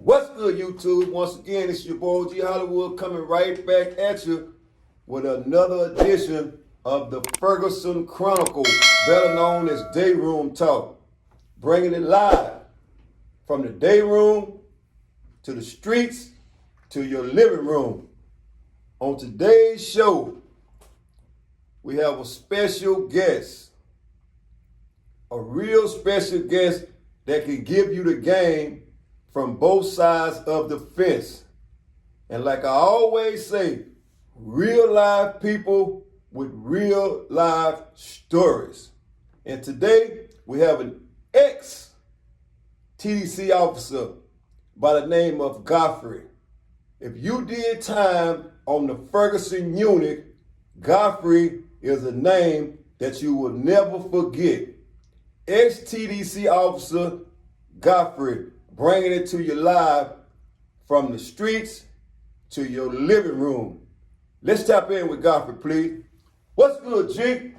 What's good, YouTube? Once again, it's your boy G Hollywood coming right back at you with another edition of the Ferguson Chronicles, better known as Dayroom Talk. Bringing it live from the Dayroom to the streets to your living room. On today's show, we have a special guest, a real special guest that can give you the game from both sides of the fence. And like I always say, real live people with real live stories. And today we have an ex-TDC officer by the name of Godfrey. If you did time on the Ferguson Unit, Godfrey is a name that you will never forget. Ex-TDC officer Godfrey, bringing it to you live from the streets to your living room. Let's tap in with Godfrey, please. What's good, G? Hey,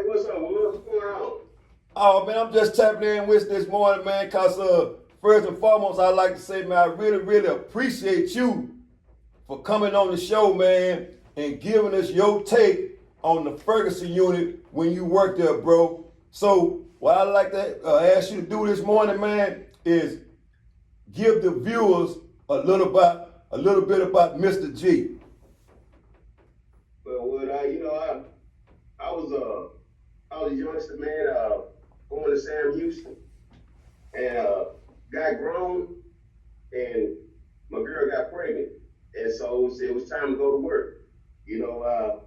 what's up? What's going on? Oh, man, I'm just tapping in with this morning, man, because first and foremost, I'd like to say, man, I really appreciate you for coming on the show, man, and giving us your take on the Ferguson Unit when you worked there, bro. So what I'd like to ask you to do this morning, man, is give the viewers a little bit about Mr. G. Well, I was a youngster, man, going to Sam Houston, and got grown, and my girl got pregnant, and so it was time to go to work. I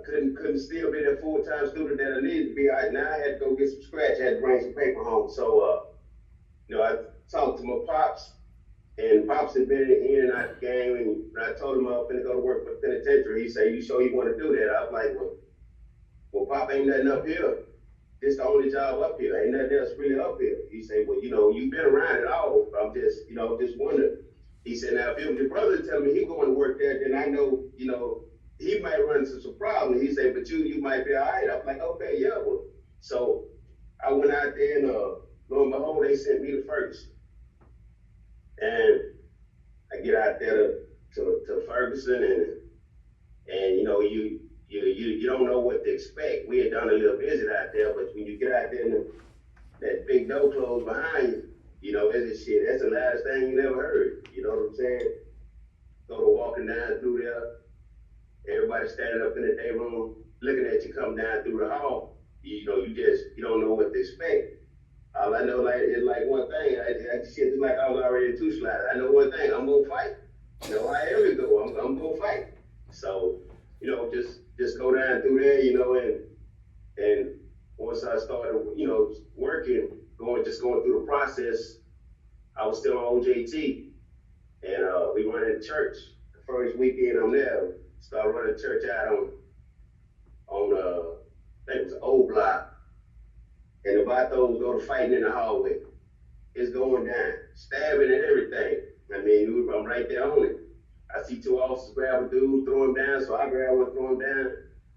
couldn't still be that full-time student that I needed to be. Now I had to go get some scratch. I had to bring some paper home. So, I talked to my pops, and Pops had been in and out the game, and I told him I was going to go to work for the penitentiary. He said, "You sure you want to do that?" I was like, well, Pop, ain't nothing up here. This the only job up here. Ain't nothing else really up here. He said, "Well, you've been around it all. I'm just wondering." He said, "Now, if it was your brother telling me he going to work there, then I know, he might run into some problems." He said, "But you might be all right." I'm like, "Okay, yeah." Well, so I went out there, and lo and behold, they sent me to Ferguson. And I get out there to Ferguson, and you don't know what to expect. We had done a little visit out there, but when you get out there and that big door closed behind you, that's shit. That's the last thing you never heard. You know what I'm saying? Go to walking down through there, everybody standing up in the day room, looking at you come down through the hall. You don't know what to expect. All I know is one thing. It's like I was already in two slides. I know one thing. I'm gonna fight. However it go, I'm gonna fight. So, just go down through there, and once I started, working, going through the process, I was still on OJT, and we running church. The first weekend I'm there, started running church out on I think it was an old block. And the Vatos go to fighting in the hallway. It's going down, stabbing and everything. I'm right there on it. I see two officers grab a dude, throw him down, so I grab one, throw him down.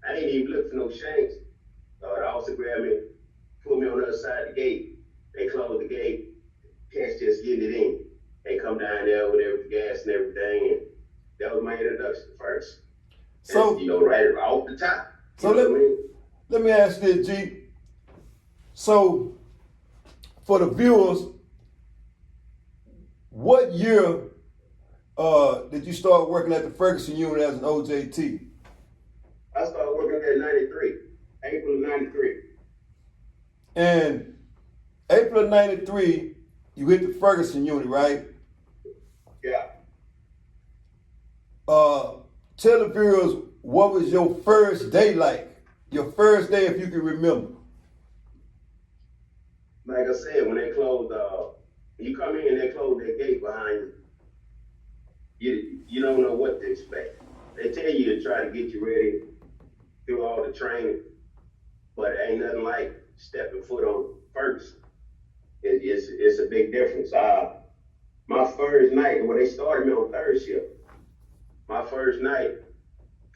I ain't even look for no shanks. The officer grabbed me, put me on the other side of the gate. They closed the gate, cats just getting it in. They come down there with the gas and everything, and that was my introduction first. So, and, right off the top. So let me ask this, G. So, for the viewers, what year did you start working at the Ferguson Unit as an OJT? I started working there in 93, April of 93. And April of 93, you hit the Ferguson Unit, right? Yeah. Tell the viewers, what was your first day like? Your first day, if you can remember. Like I said, when they closed, you come in and they close that gate behind you, you don't know what to expect. They tell you to try to get you ready through all the training, but it ain't nothing like stepping foot on Ferguson. It's a big difference. My first night, when they started me on third shift, my first night,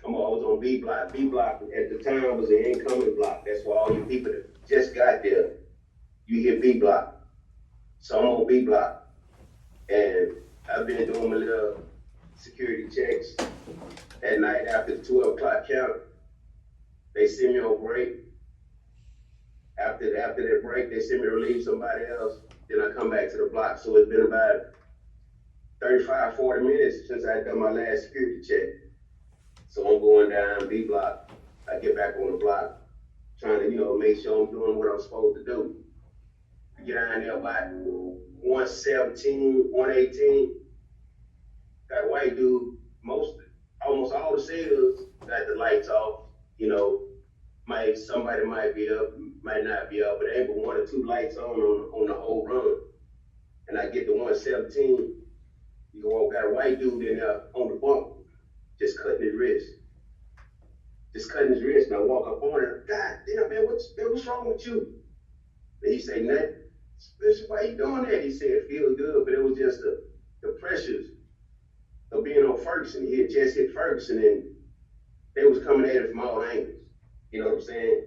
I was on B block. B block at the time was an incoming block. That's why all you people that just got there, you hit B block. So I'm on B block. And I've been doing my little security checks at night after the 12 o'clock count. They send me on break. After that break, they send me to relieve somebody else. Then I come back to the block. So it's been about 35, 40 minutes since I done my last security check. So I'm going down B block. I get back on the block, trying to, make sure I'm doing what I'm supposed to do. I get down there by 117, 118. Got a white dude, almost all the cells got the lights off. Somebody might be up, might not be up, but ain't but 1 or 2 lights on the whole run. And I get to 117, got a white dude in there on the bump, just cutting his wrist. And I walk up on him, God damn, man, what's wrong with you? And he say, nothing. Bishop, why you doing that? He said, it feels good, but it was just the pressures of being on Ferguson. He had just hit Ferguson, and they was coming at it from all angles. You know what I'm saying?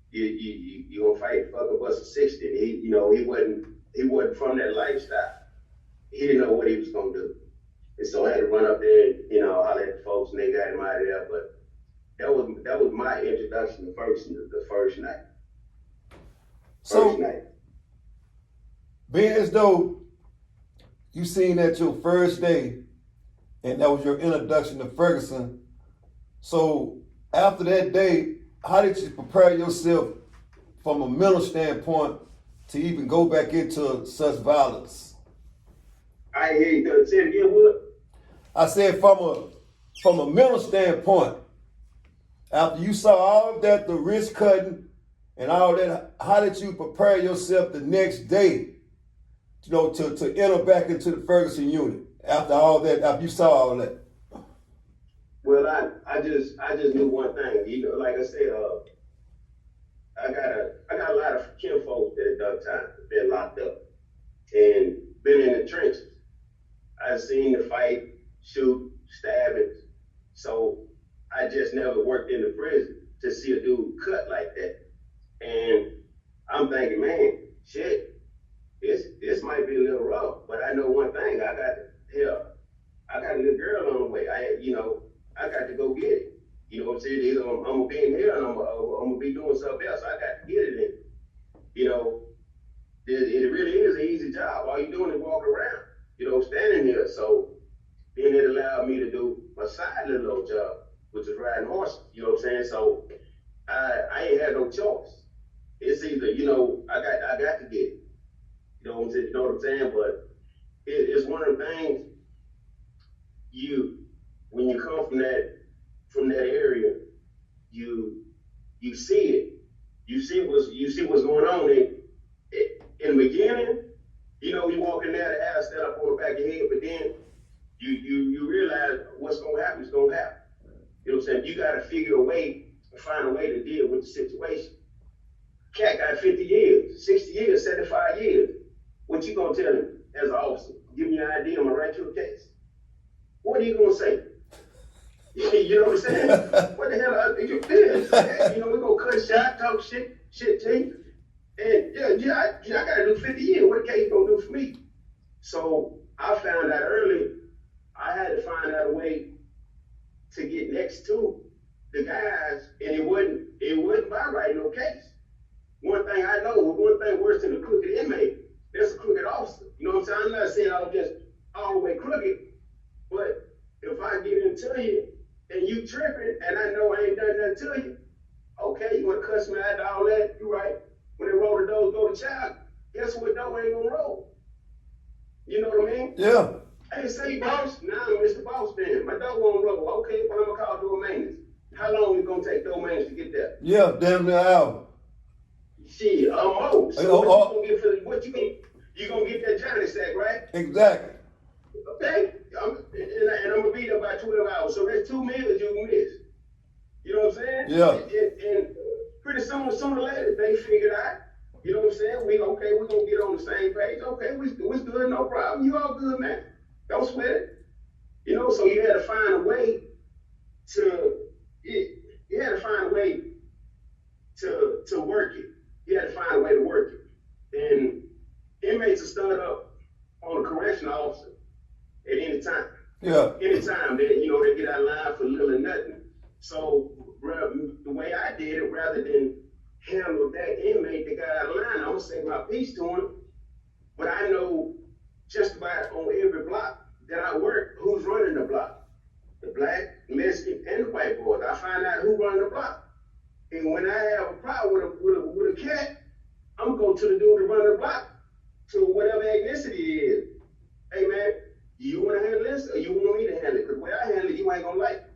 You gonna fight fuck a bus of 60. And he wasn't from that lifestyle. He didn't know what he was gonna do. And so I had to run up there and, holler at the folks, and they got him out of there. But that was my introduction to Ferguson the first night. Being as though you seen that your first day, and that was your introduction to Ferguson, so after that day, how did you prepare yourself from a mental standpoint to even go back into such violence? I hear you. Say it again, what? I said from a mental standpoint, after you saw all of that, the wrist cutting and all that, how did you prepare yourself the next day, to enter back into the Ferguson unit after all that, after you saw all that? Well, I just knew one thing. Like I said, I got a lot of kinfolk that have done time, been locked up, and been in the trenches. I've seen the fight, shoot, stabbings. So I just never worked in the prison to see a dude cut like that. And I'm thinking, man, shit, this might be a little rough, but I know one thing. I got a little girl on the way. I got to go get it. You know what I'm saying? Either I'm gonna be in here and I'm gonna be doing something else. I got to get it in. It really is an easy job. All you're doing is walking around, standing here. So then it allowed me to do my side little old job, which is riding horses. You know what I'm saying? So I ain't had no choice. It's either, I got to get it. You know what I'm saying? But it's one of the things when you come from that area, you see it. You see what's going on. In the beginning, you walk in there, the hair set up on the back of your head, but then you realize what's gonna happen is gonna happen. You know what I'm saying? You gotta find a way to deal with the situation. Cat got 50 years, 60 years, 75 years. What you gonna tell him as an officer? Give me an idea, I'm gonna write you a case. What are you gonna say? You know what I'm saying? What the hell are you doing? We're gonna cut shot, talk shit to you. And I gotta do 50 years. What the case gonna do for me? So I found out early, I had to find out a way to get next to the guys, and it wasn't by writing no case. One thing I know, one thing worse than a crooked inmate, there's a crooked officer. You know what I'm saying? I'm not saying I was just all the way crooked, but if I get into you and you tripping and I know I ain't done nothing to you, okay, you wanna cuss me out and all that, you right. When they roll the doors, go to child, guess what door ain't gonna roll? You know what I mean? Yeah. Hey, say boss, now I'm Mr. Boss then. My door won't roll. Okay, but I'm gonna call door maintenance. How long is it gonna take door maintenance to get there? Yeah, damn near an hour. Shit, almost. So what you gonna get that Johnny sack, right? Exactly. Okay? And I'm gonna be there by 12 hours. So that's 2 meals you can miss. You know what I'm saying? Yeah. And pretty soon, sooner or later, they figured out, you know what I'm saying? We're gonna get on the same page. Okay, we good, no problem. You all good, man. Don't sweat it. So you had to find a way to work it. You had to find a way to work it. And inmates are stood up on a correctional officer at any time. Yeah. Anytime they, they get out of line for little or nothing. So the way I did it, rather than handle that inmate that got out of line, I'm gonna say my piece to him. But I know just about on every block that I work, who's running the block. The black, Mexican, and the white boys. I find out who running the block. And when I have a problem with a cat, I'm going to the dude to run the block to whatever ethnicity it is. Hey man, you want to handle this or you want me to handle it? Because the way I handle it, you ain't going to like it.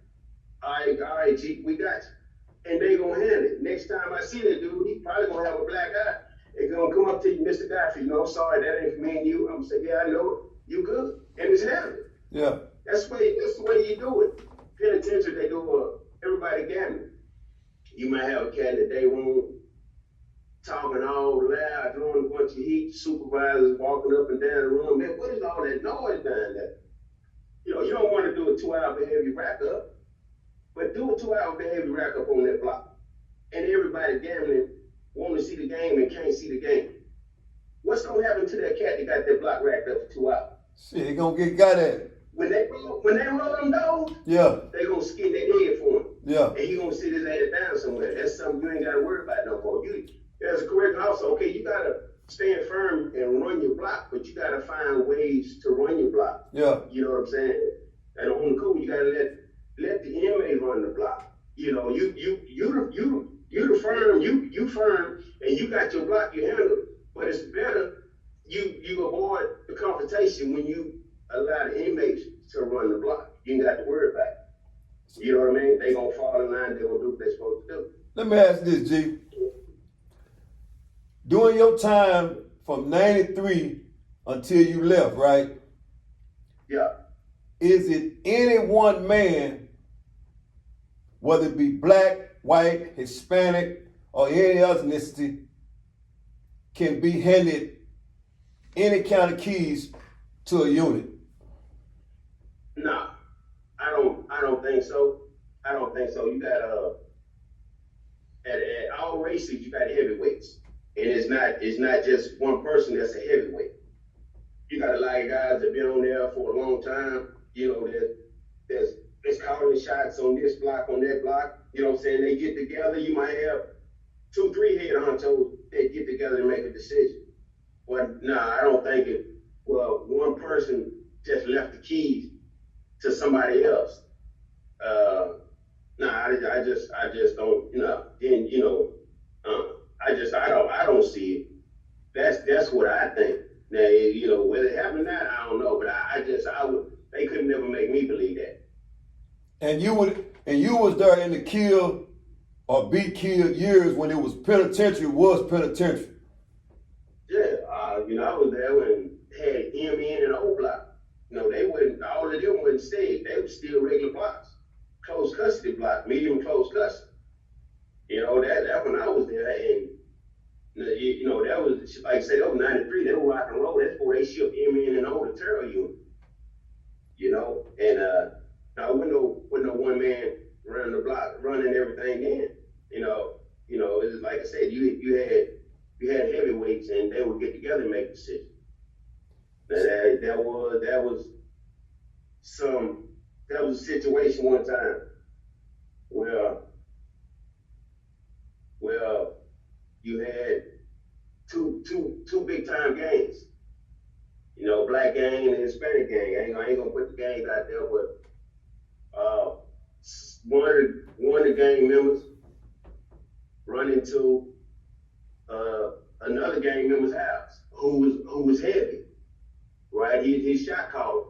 All right, G, we got you. And they going to handle it. Next time I see that dude, he probably going to have a black eye. They're going to come up to you, Mr. Godfrey, I'm sorry, that ain't for me and you. I'm going to say, yeah, I know it. You good. And it's handled. Yeah. That's the way you do it. Penitentiary, they do everybody gambling. You might have a cat in the Dayroom talking all loud, throwing a bunch of heat, supervisors walking up and down the room. Man, what is all that noise down there? You don't want to do a 2-hour behavior rack up, but do a 2-hour behavior rack up on that block. And everybody gambling, want to see the game and can't see the game. What's going to happen to that cat that got that block racked up for 2 hours? Shit, he gonna get got at. When they roll them dogs, Yeah. they gonna skin their head for him. Yeah. And he gonna sit his ass down somewhere. That's something you ain't gotta worry about no more. You, as a correctional officer, okay, you gotta stand firm and run your block, but you gotta find ways to run your block. Yeah. You know what I'm saying? And on the code, you gotta let the inmate run the block. You the firm, you firm, and you got your block, you handle it. But it's better you avoid the confrontation when you allow the inmates to run the block. You ain't got to worry about it. You know what I mean? They gonna fall in line, they gonna do what they're supposed to do. Let me ask this, G. During your time from 93 until you left, right? Yeah. Is it any one man, whether it be black, white, Hispanic, or any other ethnicity, can be handed any kind of keys to a unit? Nah, I don't think so. I don't think so. You got at all races you got heavyweights. And it's not just one person that's a heavyweight. You got a lot of guys that been on there for a long time, that's calling shots on this block, on that block. You know what I'm saying? They get together, you might have 2-3 head honchos, they get together and make a decision. But nah, I don't think one person just left the keys to somebody else. I just don't, I don't see it. That's what I think. Now, whether it happened or not, I don't know, but they could never make me believe that. And you was there in the kill or be killed years when it was penitentiary. Yeah, I was there when had MN and O block. All of them wouldn't stay. They were still regular blocks. Close custody block, medium close custody. That when I was there, and that was, like I said, that was 93, they were rock and roll. That's before they shipped MN and O to Terror Unit. And now with no one man running the block, running everything in. It's like I said, you had heavyweights and they would get together and make decisions. That was a situation one time where you had two big time gangs. Black gang and the Hispanic gang. I ain't gonna put the gangs out there, but one of the gang members run into another gang member's house who was heavy, right? He's shot caller,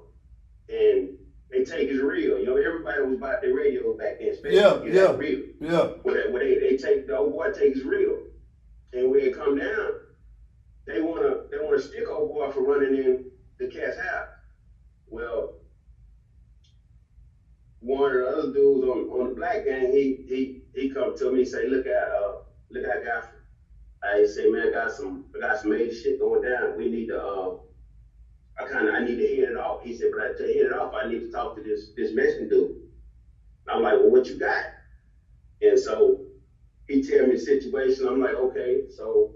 and they take his reel. Everybody was about their radio back then, especially reel. Yeah. Where they take the old boy take his reel, and when it come down, they wanna stick old boy for running in the cat's house. Well, one of the other dudes on the black gang, he come to me, say, look out, Godfrey. I say, man, I got some major shit going down. We need to I need to head it off. He said, but to head it off, I need to talk to this Mexican dude. I'm like, well, what you got? And so he tell me the situation. I'm like, okay. So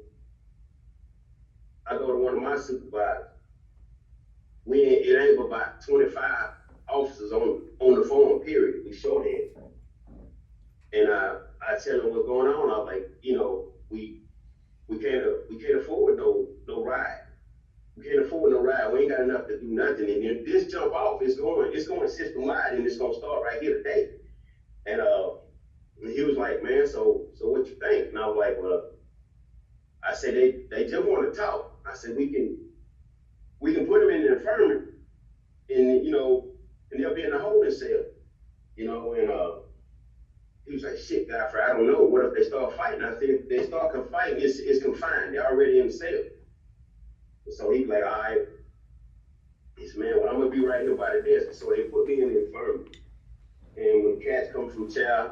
I go to one of my supervisors. it ain't but about 25 officers on the phone, period. We shorthand. And I tell them what's going on. I was like, we can't afford no ride. We can't afford no ride. We ain't got enough to do nothing. And then this jump off, it's going system wide, and it's gonna start right here today. And he was like, man, so what you think? And I was like, well, I said they just want to talk. I said we can put them in the infirmary, and and they'll be in the holding cell, and he was like, shit, Godfrey, I don't know. What if they start fighting? I said, if they start fighting, it's confined. They're already in the cell. So he was like, all right. He said, man, well, I'm going to be right here by the desk. So they put me in the infirmary. And when the cats come from chow,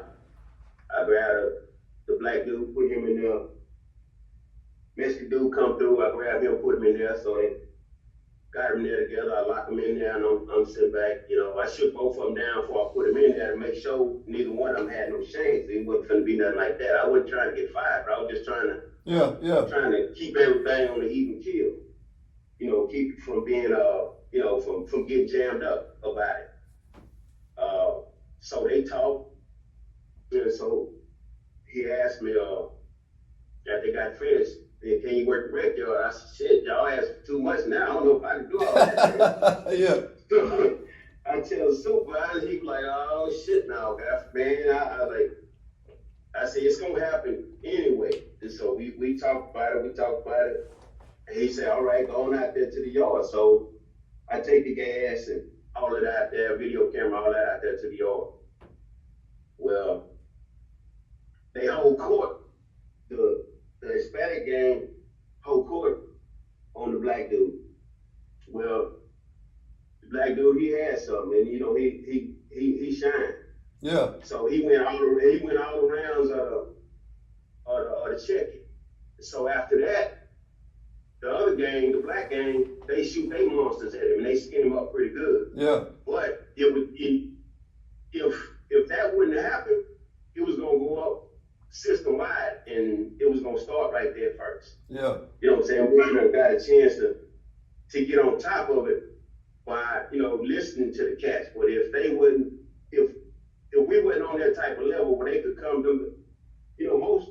I grabbed the black dude, put him in there. Mexican dude come through, I grabbed him, put him in there. So they got him there together. I locked him in there, and I'm sitting back. I shook both of them down before I put them in there to make sure neither one of them had no shame. It wasn't going to be nothing like that. I wasn't trying to get fired, but I was just trying to keep everything on the even keel. Keep it from being, from getting jammed up about it. So they talked, and so he asked me, after they got finished, can you work the rec yard? I said, shit, y'all asked for too much now. I don't know if I can do all that. Yeah. So I tell the supervisor, he was like, oh shit now, man. I said, it's gonna happen anyway. And so we talked about it. And he said, all right, go on out there to the yard. So I take the gas and all of that out there, video camera, all that out there to the yard. Well, they hold court. The Hispanic gang hold court on the black dude. Well, the black dude, he had something, and he shined. Yeah. So he went all the rounds of the check-in. So after that, the other gang, the black gang, they shoot their monsters at him and they skin him up pretty good. Yeah. But if that wouldn't have happened, it was gonna go up system wide, and it was gonna start right there first. Yeah. You know what I'm saying? We would have got a chance to get on top of it by listening to the cats. But if they wouldn't, if we wasn't on that type of level where they could come to, most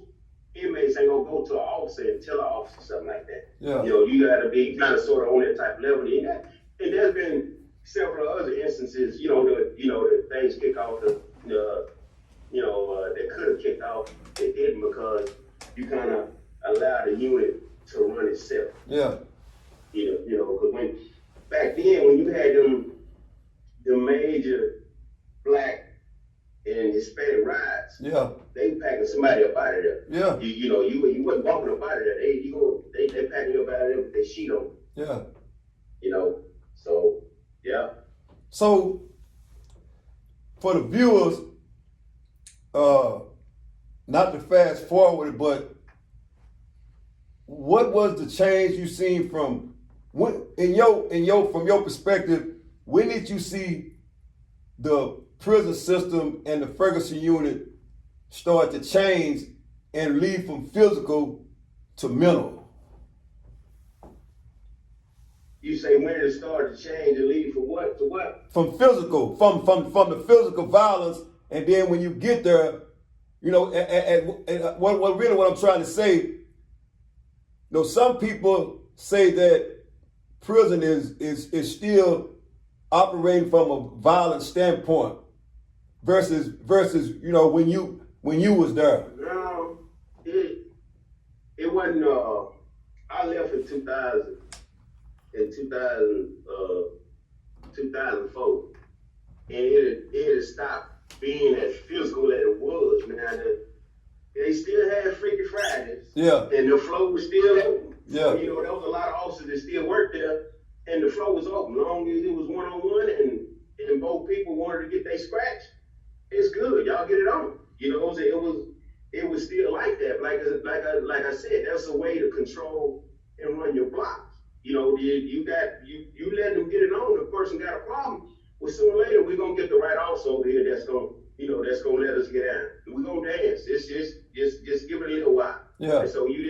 inmates ain't gonna go to an officer and tell an officer something like that. Yeah. You gotta be kind of sort of on that type of level. And there's been several other instances, that things kick off that could have kicked off, they didn't, because you kind of allowed the unit to run itself. Yeah. Because back then when you had the major black and Hispanic rides, yeah, they packing somebody up out of there. Yeah. You wasn't walking up out of there. They packing you up out of there with their sheet on. Yeah. So yeah. So for the viewers, not to fast forward, but what was the change you seen from from your perspective? When did you see the prison system and the Ferguson unit start to change and leave from physical to mental? You say when it started to change and leave from what to what? From physical, from the physical violence, and then when you get there, and what I'm trying to say, some people say that prison is still operating from a violent standpoint versus when you was there. No, it wasn't. I left in 2000. In 2004, and it had stopped being as physical as it was. Man, they still had Freaky Fridays. Yeah. And the floor was still open. Yeah. So, there was a lot of officers that still worked there, and the floor was open. As long as it was one-on-one and both people wanted to get their scratch, it's good. Y'all get it on. It was still like that. Like I said, that's a way to control and run your blocks. You let them get it on. The person got a problem. Well, sooner or later we're gonna get the right officer over here that's gonna let us get out. We're gonna dance. It's just give it a little while. Yeah. And so you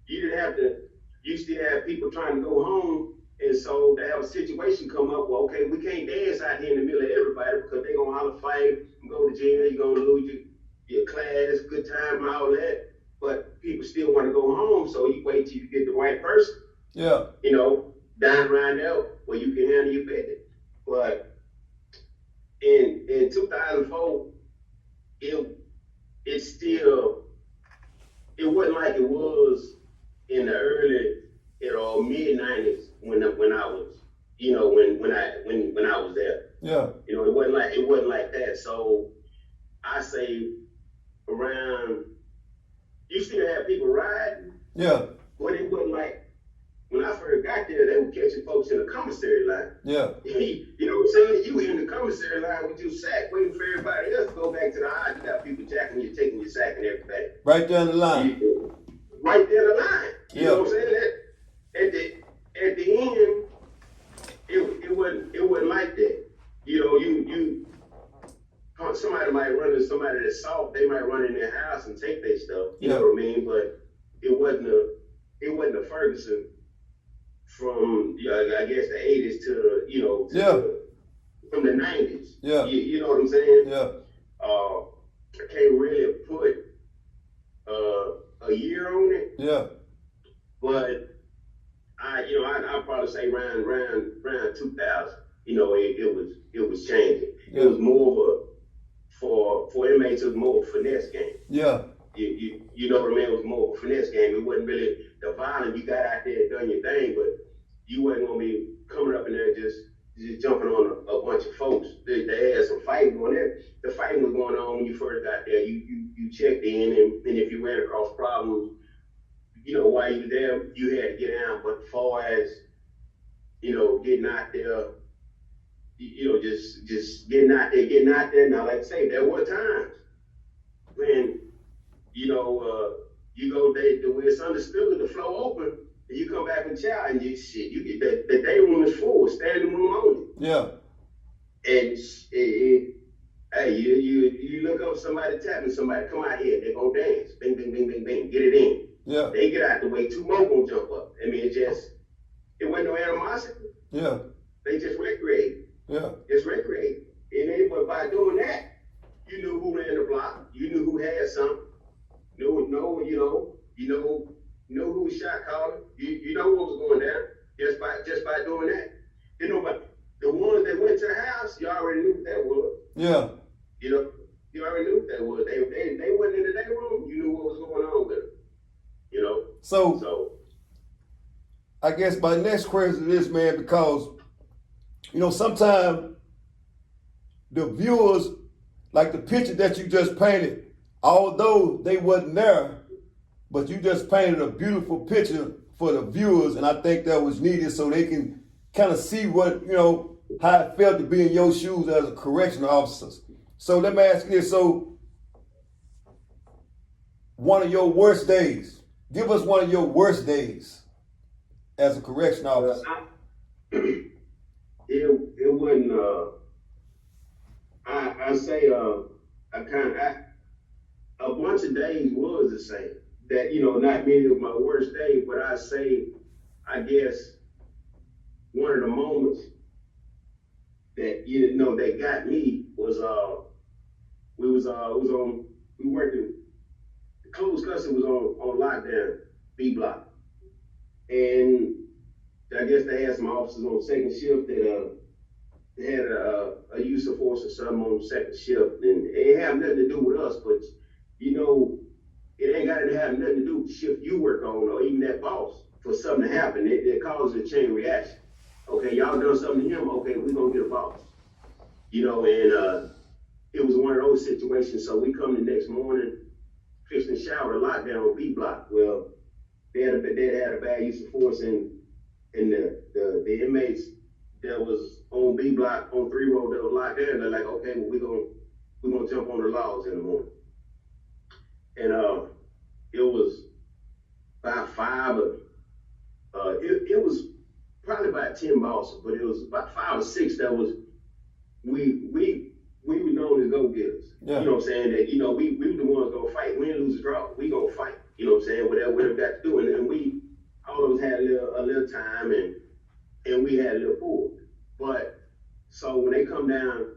didn't have to. You still have people trying to go home And so they have a situation come up, well, okay, we can't dance out here in the middle of everybody because they're going to holler, fight, go to jail, you're going to lose your class, good time, and all that. But people still want to go home, so you wait till you get the right person. Yeah. You know, down around there where you can handle your business. But in 2004, it still, it wasn't like it was in the early, mid 90s when I was, when I was there. Yeah. It wasn't like that. So I say around, you still have people riding. Yeah. But it wasn't like, when I first got there, they were catching folks in the commissary line. Yeah. You know what I'm saying? You in the commissary line with your sack, waiting for everybody else to go back to the house. You got people jacking you, taking your sack and everything. Right there in the line. Right there in the line. You Yeah. know what I'm saying? At the end, it wasn't like that. Somebody might run into somebody that's soft, they might run in their house and take their stuff. You know what I mean? But it wasn't a Ferguson from I guess the 80s to from the 90s. Yeah. You know what I'm saying? Yeah. I can't really put a year on it. Yeah. But I'd probably say around 2000. It was changing. Yeah. It was more of for inmates. It was more of a finesse game. Yeah. You know what I mean? It was more of a finesse game. It wasn't really the violence. You got out there and done your thing, but you wasn't gonna be coming up in there just jumping on a bunch of folks. They had some fighting going there. The fighting was going on when you first got there. You checked in, and if you ran across problems, while you were there, you had to get out. But as far as getting out there, just getting out there. Now, like I say, there were times when you go there, it's understood the floor open, and you come back and chow, and you get the day room is full, standing room only. Yeah. And hey, you look up somebody tapping somebody, come out here, they're gonna dance, bing, bing, bing, bing, bing, get it in. Yeah. They get out the way, two more gonna jump up. I mean, it wasn't no animosity. Yeah. They just recreate. Yeah. Just recreate. But by doing that, you knew who ran the block. You knew who had something. You know who was shot calling. You know what was going down just by doing that. But the ones that went to the house, you already knew what that was. Yeah. You already knew what that was. They went in the day room. You knew what was going on with them. So I guess my next question is, man, because sometimes the viewers, like the picture that you just painted, although they wasn't there, but you just painted a beautiful picture for the viewers, and I think that was needed so they can kind of see what, how it felt to be in your shoes as a correctional officer. So let me ask you this. So one of your worst days, give us one of your worst days as a correctional officer. It wasn't, I say, a bunch of days was the same. That, not many of my worst days, but I say, I guess, one of the moments that, that got me was, we working, the closed custody was on lockdown, B block. And I guess they had some officers on second shift that, they had a use of force or something on second shift, and it ain't have nothing to do with us, but it ain't got to have nothing to do with the shift you work on or even that boss for something to happen. It causes a chain reaction. Okay, y'all done something to him. Okay, we're gonna get a boss. And it was one of those situations. So we come the next morning, fixing the shower, lockdown on B block. Well, they had a bad use of force, and the inmates that was on B block on 3 road that was locked down. They're like, okay, well, we're gonna jump on the laws in the morning. And it was about 5 it was probably about 10 bosses, but it was about 5 or 6 that was we were known as go-getters. Yeah. You know what I'm saying? That we were the ones gonna fight, win, lose, or draw. We gonna fight. You know what I'm saying? Whatever we got to do. And we all of us had a little time, and we had a little pool. But so when they come down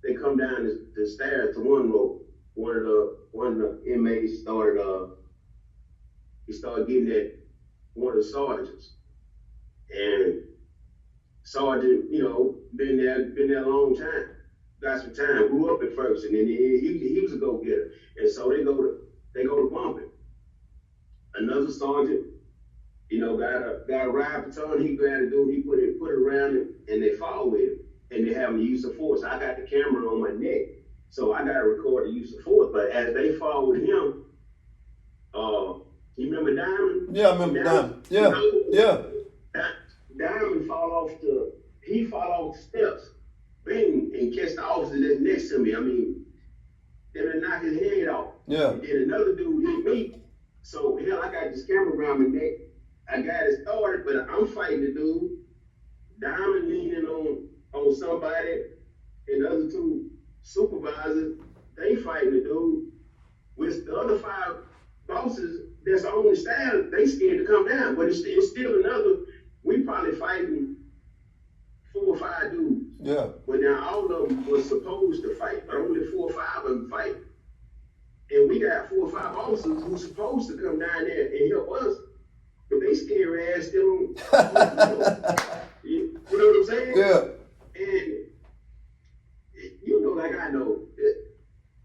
the stairs to one rope. One of the inmates started getting at one of the sergeants, and sergeant, been there a long time, got some time, grew up in Ferguson, and he was a go-getter, and so they go to bumping. Another sergeant, got a ride baton. He put it around him, and they follow with him, and they have him use of force. I got the camera on my neck, so I got to record the use of force. But as they followed him, you remember Diamond? Yeah, I remember Diamond. Yeah. Diamond fall off the steps, bang, and catch the officer that's next to me. I mean, then knock his head off. Yeah. And then another dude hit me. So hell, I got this camera around my neck. I got it started, but I'm fighting the dude. Diamond leaning on somebody, and the other two supervisors, they fighting the dude. With the other 5 bosses that's on the staff, they scared to come down. But it's still another. We probably fighting 4 or 5 dudes. Yeah. But now all of them was supposed to fight, but only 4 or 5 of them fight. And we got 4 or 5 officers who's supposed to come down there and help us, but they scary ass still on. You know what I'm saying? Yeah. And like I know,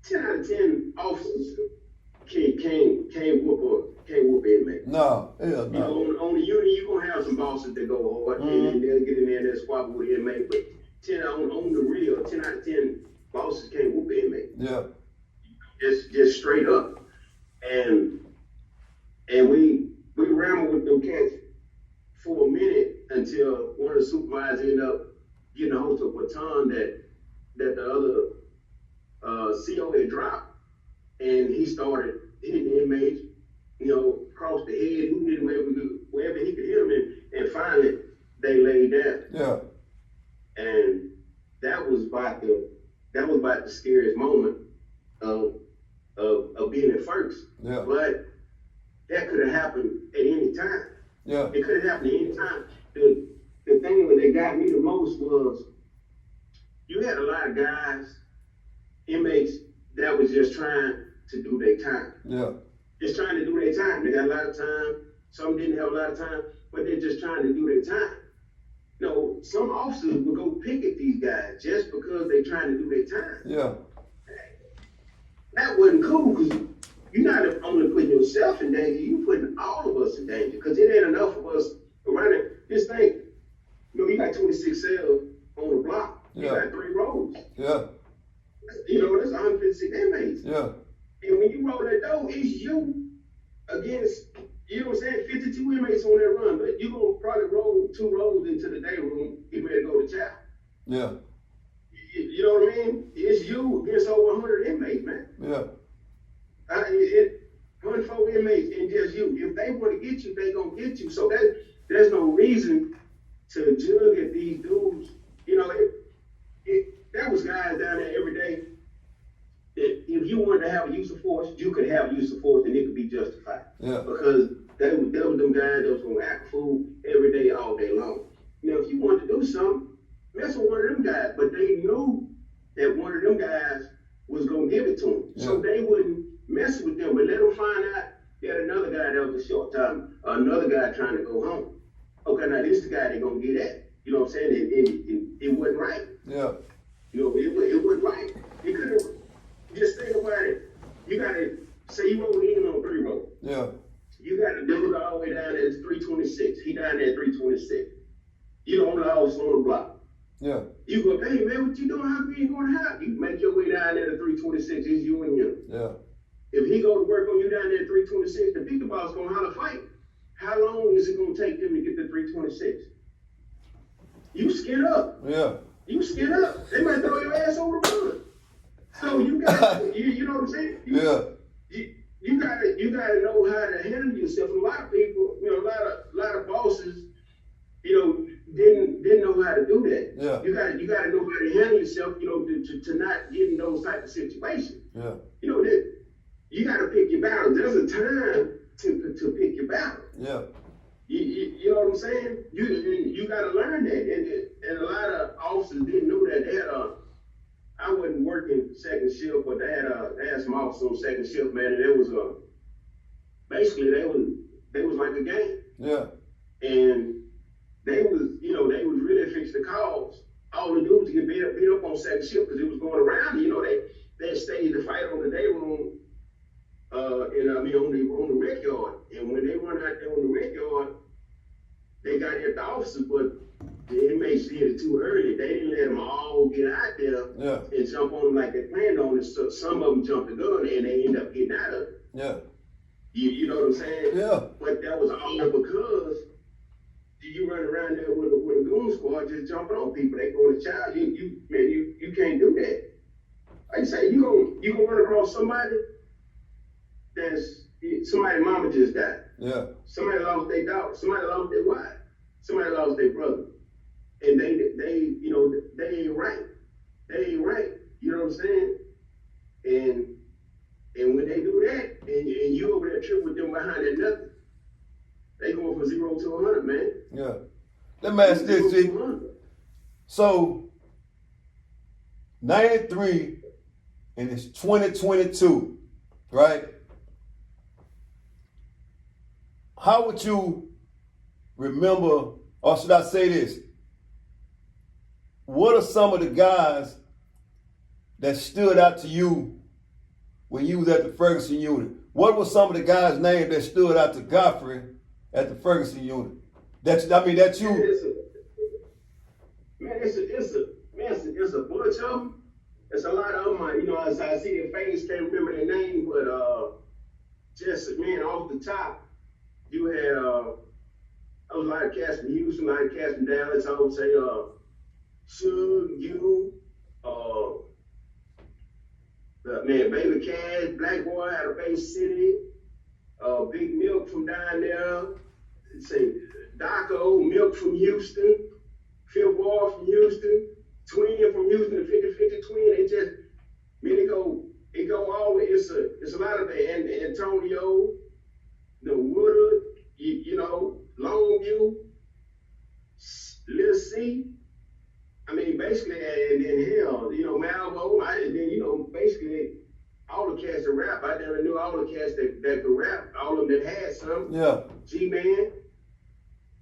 10 out of 10 officers can't whoop an inmate. No, hell no. On the unit, you're gonna have some bosses that go hard, and they'll get in there and they'll squabble with the inmate. But 10 on the real, 10 out of 10 bosses can't whoop an inmate. Yeah. Just straight up. And we rambled with them cats for a minute until one of the supervisors ended up getting a hold of a baton that the other CO had dropped, and he started hitting the inmates, across the head, who did wherever he could hit them, and finally they laid down. Yeah. And that was about the scariest moment of being in Ferguson. Yeah. But that could have happened at any time. Yeah. It could have happened at any time. The thing that got me the most was you had a lot of guys, inmates, that was just trying to do their time. Yeah. Just trying to do their time. They got a lot of time. Some didn't have a lot of time, but they're just trying to do their time. Some officers would go picket these guys just because they're trying to do their time. Yeah. That wasn't cool, because you're not only putting yourself in danger, you're putting all of us in danger, because it ain't enough of us around it. Just think, you got 26 cells on the block. You got 3 rows. Yeah. That's 156 inmates. Yeah. And when you roll that door, it's you against, 52 inmates on that run, but you're going to probably roll 2 rows into the day room, get ready to go to chapel. Yeah. You know what I mean? It's you against over 100 inmates, man. Yeah. 104 inmates and just you. If they want to get you, they going to get you. So there's no reason to jug at these dudes. There was guys down there every day that if you wanted to have a use of force, you could have use of force and it could be justified. Yeah. Because there was them guys that was going to act a fool every day, all day long. If you wanted to do something, mess with one of them guys, but they knew that one of them guys was going to give it to them. Yeah. So they wouldn't mess with them, but let them find out that another guy that was a short time, another guy trying to go home. Okay, now this is the guy they're going to get at. You know what I'm saying? It wasn't right. Yeah. It wasn't right. You could have, just think about it. You got to, say you roll in on 3 roll. Yeah. You got to do it all the way down there at 326. He down there at 326. You the only officer on the block. Yeah. You go, hey man, what you doing? How you ain't going to have? You make your way down there to 326. It's you and him. Yeah. If he go to work on you down there at 326, the pickup boss going to holler fight. How long is it going to take them to get to 326? You skid up. Yeah. You skid up. They might throw your ass over the run. So you got, you know what I'm saying? You got to know how to handle yourself. A lot of people, a lot of bosses, didn't know how to do that. Yeah. You got to know how to handle yourself, to not get in those type of situations. Yeah. You got to pick your battles. There's a time to pick your battle. Yeah. You know what I'm saying? You got to learn that, and a lot of officers didn't know that. They had I wasn't working second shift, but they had some officers on second shift, man, and it was basically they was like a gang. Yeah. And they was really fixing the cause. All the dudes get beat up on second shift because it was going around. They stayed to fight on the Dayroom, on the rec yard. And when they went out there on the rec yard, they got at the officers, but the inmates did it too early. They didn't let them all get out there and jump on them like they planned on it. So some of them jumped the gun and they ended up getting out of it. Yeah. You know what I'm saying? Yeah. But that was all because you run around there with a goon squad just jumping on people. They go to child. You can't do that. Like I say, you gonna run across somebody somebody mama just died. Yeah. Somebody lost their daughter. Somebody lost their wife. Somebody lost their brother. And they ain't right. They ain't right. You know what I'm saying? And when they do that, and you over there trip with them behind that nothing, they going from 0 to 100, man. Yeah. Let me ask this, G. So, 93, and it's 2022, right? How would you remember, or should I say this? What are some of the guys that stood out to you when you was at the Ferguson Unit? What were some of the guys' names that stood out to Godfrey at the Ferguson Unit? That's you. It's a bunch of them. It's a lot of them. As I see their face, can't remember their name, but just off the top, you had a lot of cats from Houston, a lot of cats from Dallas. I would say Suge, you, Baby Cash, Black Boy out of Bay City, Big Milk from down there, say Daco, Milk from Houston, Phil Wall from Houston, Twin from Houston, the 50-50 Twin. It go all the way. It's a lot of that. And Antonio, the Woodard, Longview, Lil C. Basically, and then Malvo, and then, basically all the cats that rap. I never knew all the cats that could rap, all of them that had some. Yeah. G-Man.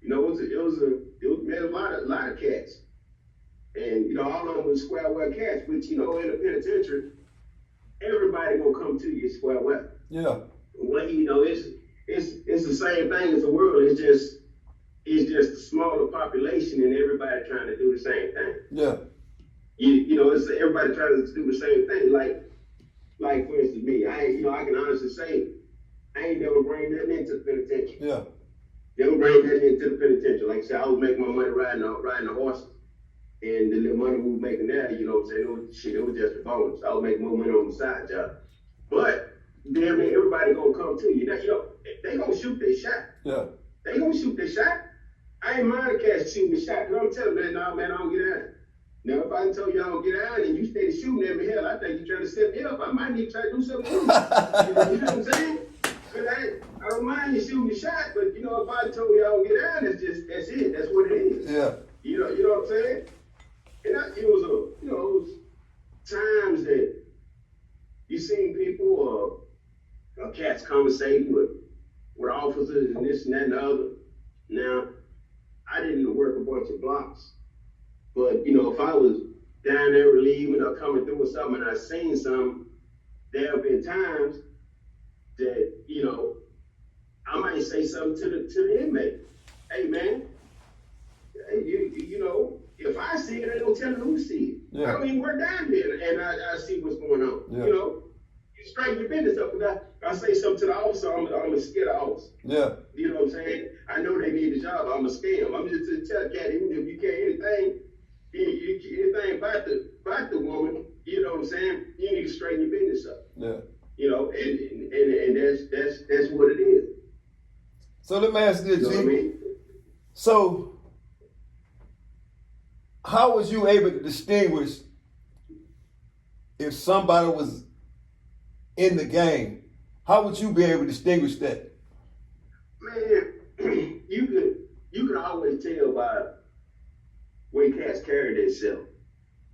It was a lot of cats. And, all of them was square well cats, which, in the penitentiary, everybody gonna come to you square well. Yeah. Well, it's the same thing as the world. It's just a smaller population and everybody trying to do the same thing. Yeah. It's everybody trying to do the same thing. Like for instance, me, I can honestly say, I ain't never bring nothing into the penitentiary. Yeah. Never bring nothing into the penitentiary. Like I said, I was making my money riding the horses. And the little money we were making there, it was just a bonus. I was making more money on the side job. But damn it, everybody gonna come to you. They gonna shoot their shot. Yeah. They gonna shoot their shot. I ain't mind cats shooting the shot, because I'm telling them, no, man, I don't get out. Now, if I tell you I don't get out and you stay shooting every hell, I think you're trying to set me up. I might need to try to do something else. You know what I'm saying? But I don't mind you shooting the shot, but, if I told you I don't get out, that's it. That's what it is. Yeah. You know what I'm saying? And it was times that you seen people, cats conversating with officers and this and that and the other. Now, I didn't work a bunch of blocks, but if I was down there relieving or coming through with something and I seen something, there have been times that I might say something to the inmate. Hey man, if I see it, they don't tell me who see it. Yeah. I don't even work down there, and I see what's going on. Yeah. You straighten your business up. I say something to the officer, I'm a scared of officer. Yeah. You know what I'm saying? I know they need the job. I'm a scam. I'm just to tell the cat, even if you can't anything about the woman, you know what I'm saying? You need to straighten your business up. Yeah. And that's what it is. So let me ask you this, G. What I mean? So, how was you able to distinguish if somebody was in the game? How would you be able to distinguish that? Man, you always tell by way cats carry themselves.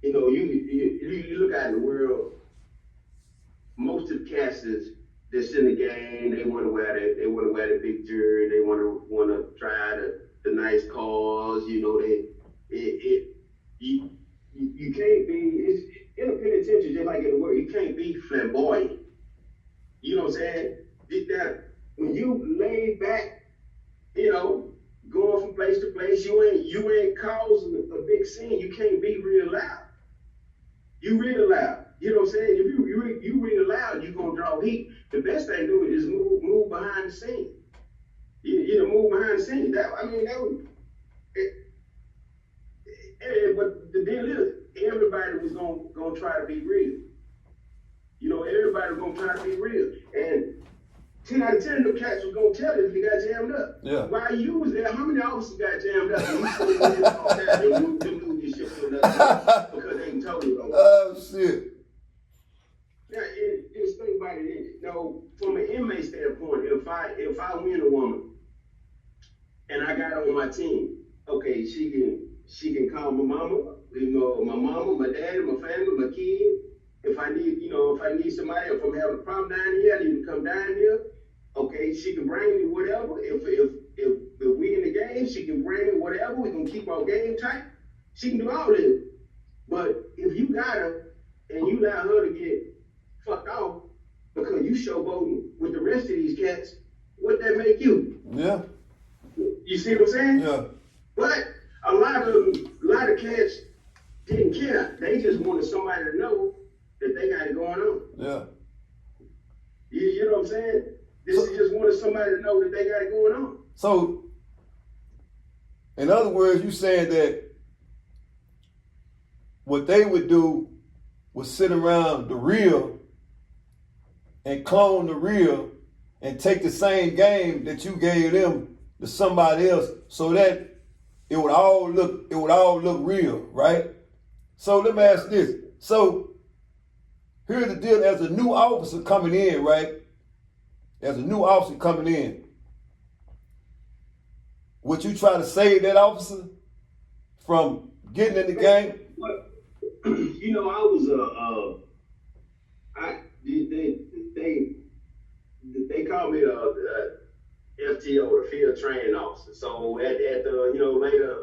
You know, you look out in the world, most of the cats that's in the game, they want to wear the big jersey, they want to drive the nice cars. You know, you can't be. It's in a penitentiary just like in the world. You can't be flamboyant. You know what I'm saying? That when you lay back, you know, going from place to place, you ain't causing a big scene. You can't be real loud. You real loud. You know what I'm saying? If you real loud, you gonna draw heat. The best thing to do is move behind the scene. You know, move behind the scene. But the deal is, everybody was gonna try to be real. You know, everybody was gonna try to be real. And 10 out of 10 of the cats was gonna tell us if you got jammed up. Yeah. While you was there, how many officers got jammed up? And you said that they moved this shit to another because they told you. Oh shit. Now, just think about it. You know, from an inmate standpoint, if I win a woman and I got her on my team, okay, she can call my mama, you know, my mama, my daddy, my family, my kid. If I need somebody, if I'm having a problem down here, I need to come down here. Okay, she can bring me whatever. If we in the game, she can bring me whatever. We can keep our game tight. She can do all this. But if you got her and you allow her to get fucked off because you showboating with the rest of these cats, what that make you? Yeah. You see what I'm saying? Yeah. But a lot of cats didn't care. They just wanted somebody to know that they got it going on. Yeah. You know what I'm saying? This is just wanted somebody to know that they got it going on. So, in other words, you saying that what they would do was sit around the reel and clone the reel and take the same game that you gave them to somebody else, so that it would all look real, right? So let me ask this. So here's the deal: as a new officer coming in, right? As a new officer coming in, would you try to save that officer from getting in the game? Well, you know, I was they call me the FTO, the field training officer. So at the later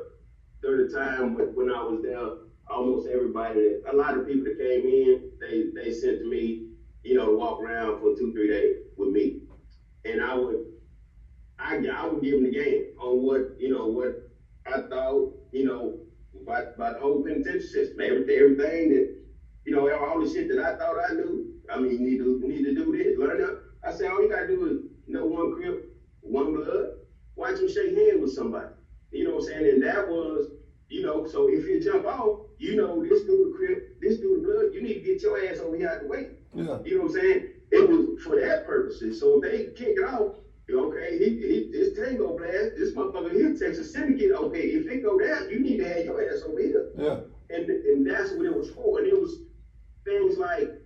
during the time when I was there, almost everybody, a lot of people that came in, they sent to me, you know, to walk around for 2-3 days with me, and I would give them the game on what I thought, you know, about the whole penitentiary system, everything that, you know, all the shit that I thought I knew. I mean, you need to do this, learn that. I said, all you gotta do is know one crip, one blood. Watch them shake hands with somebody. You know what I'm saying? And that was, you know, so if you jump off, you know, this dude a crip, this dude a blood, you need to get your ass over here out the way. Yeah. You know what I'm saying? It was for that purposes. So if they kick it off, okay, this tango blast, this motherfucker here takes a syndicate. Okay, if it go down, you need to have your ass over here. Yeah. And that's what it was for. And it was things like,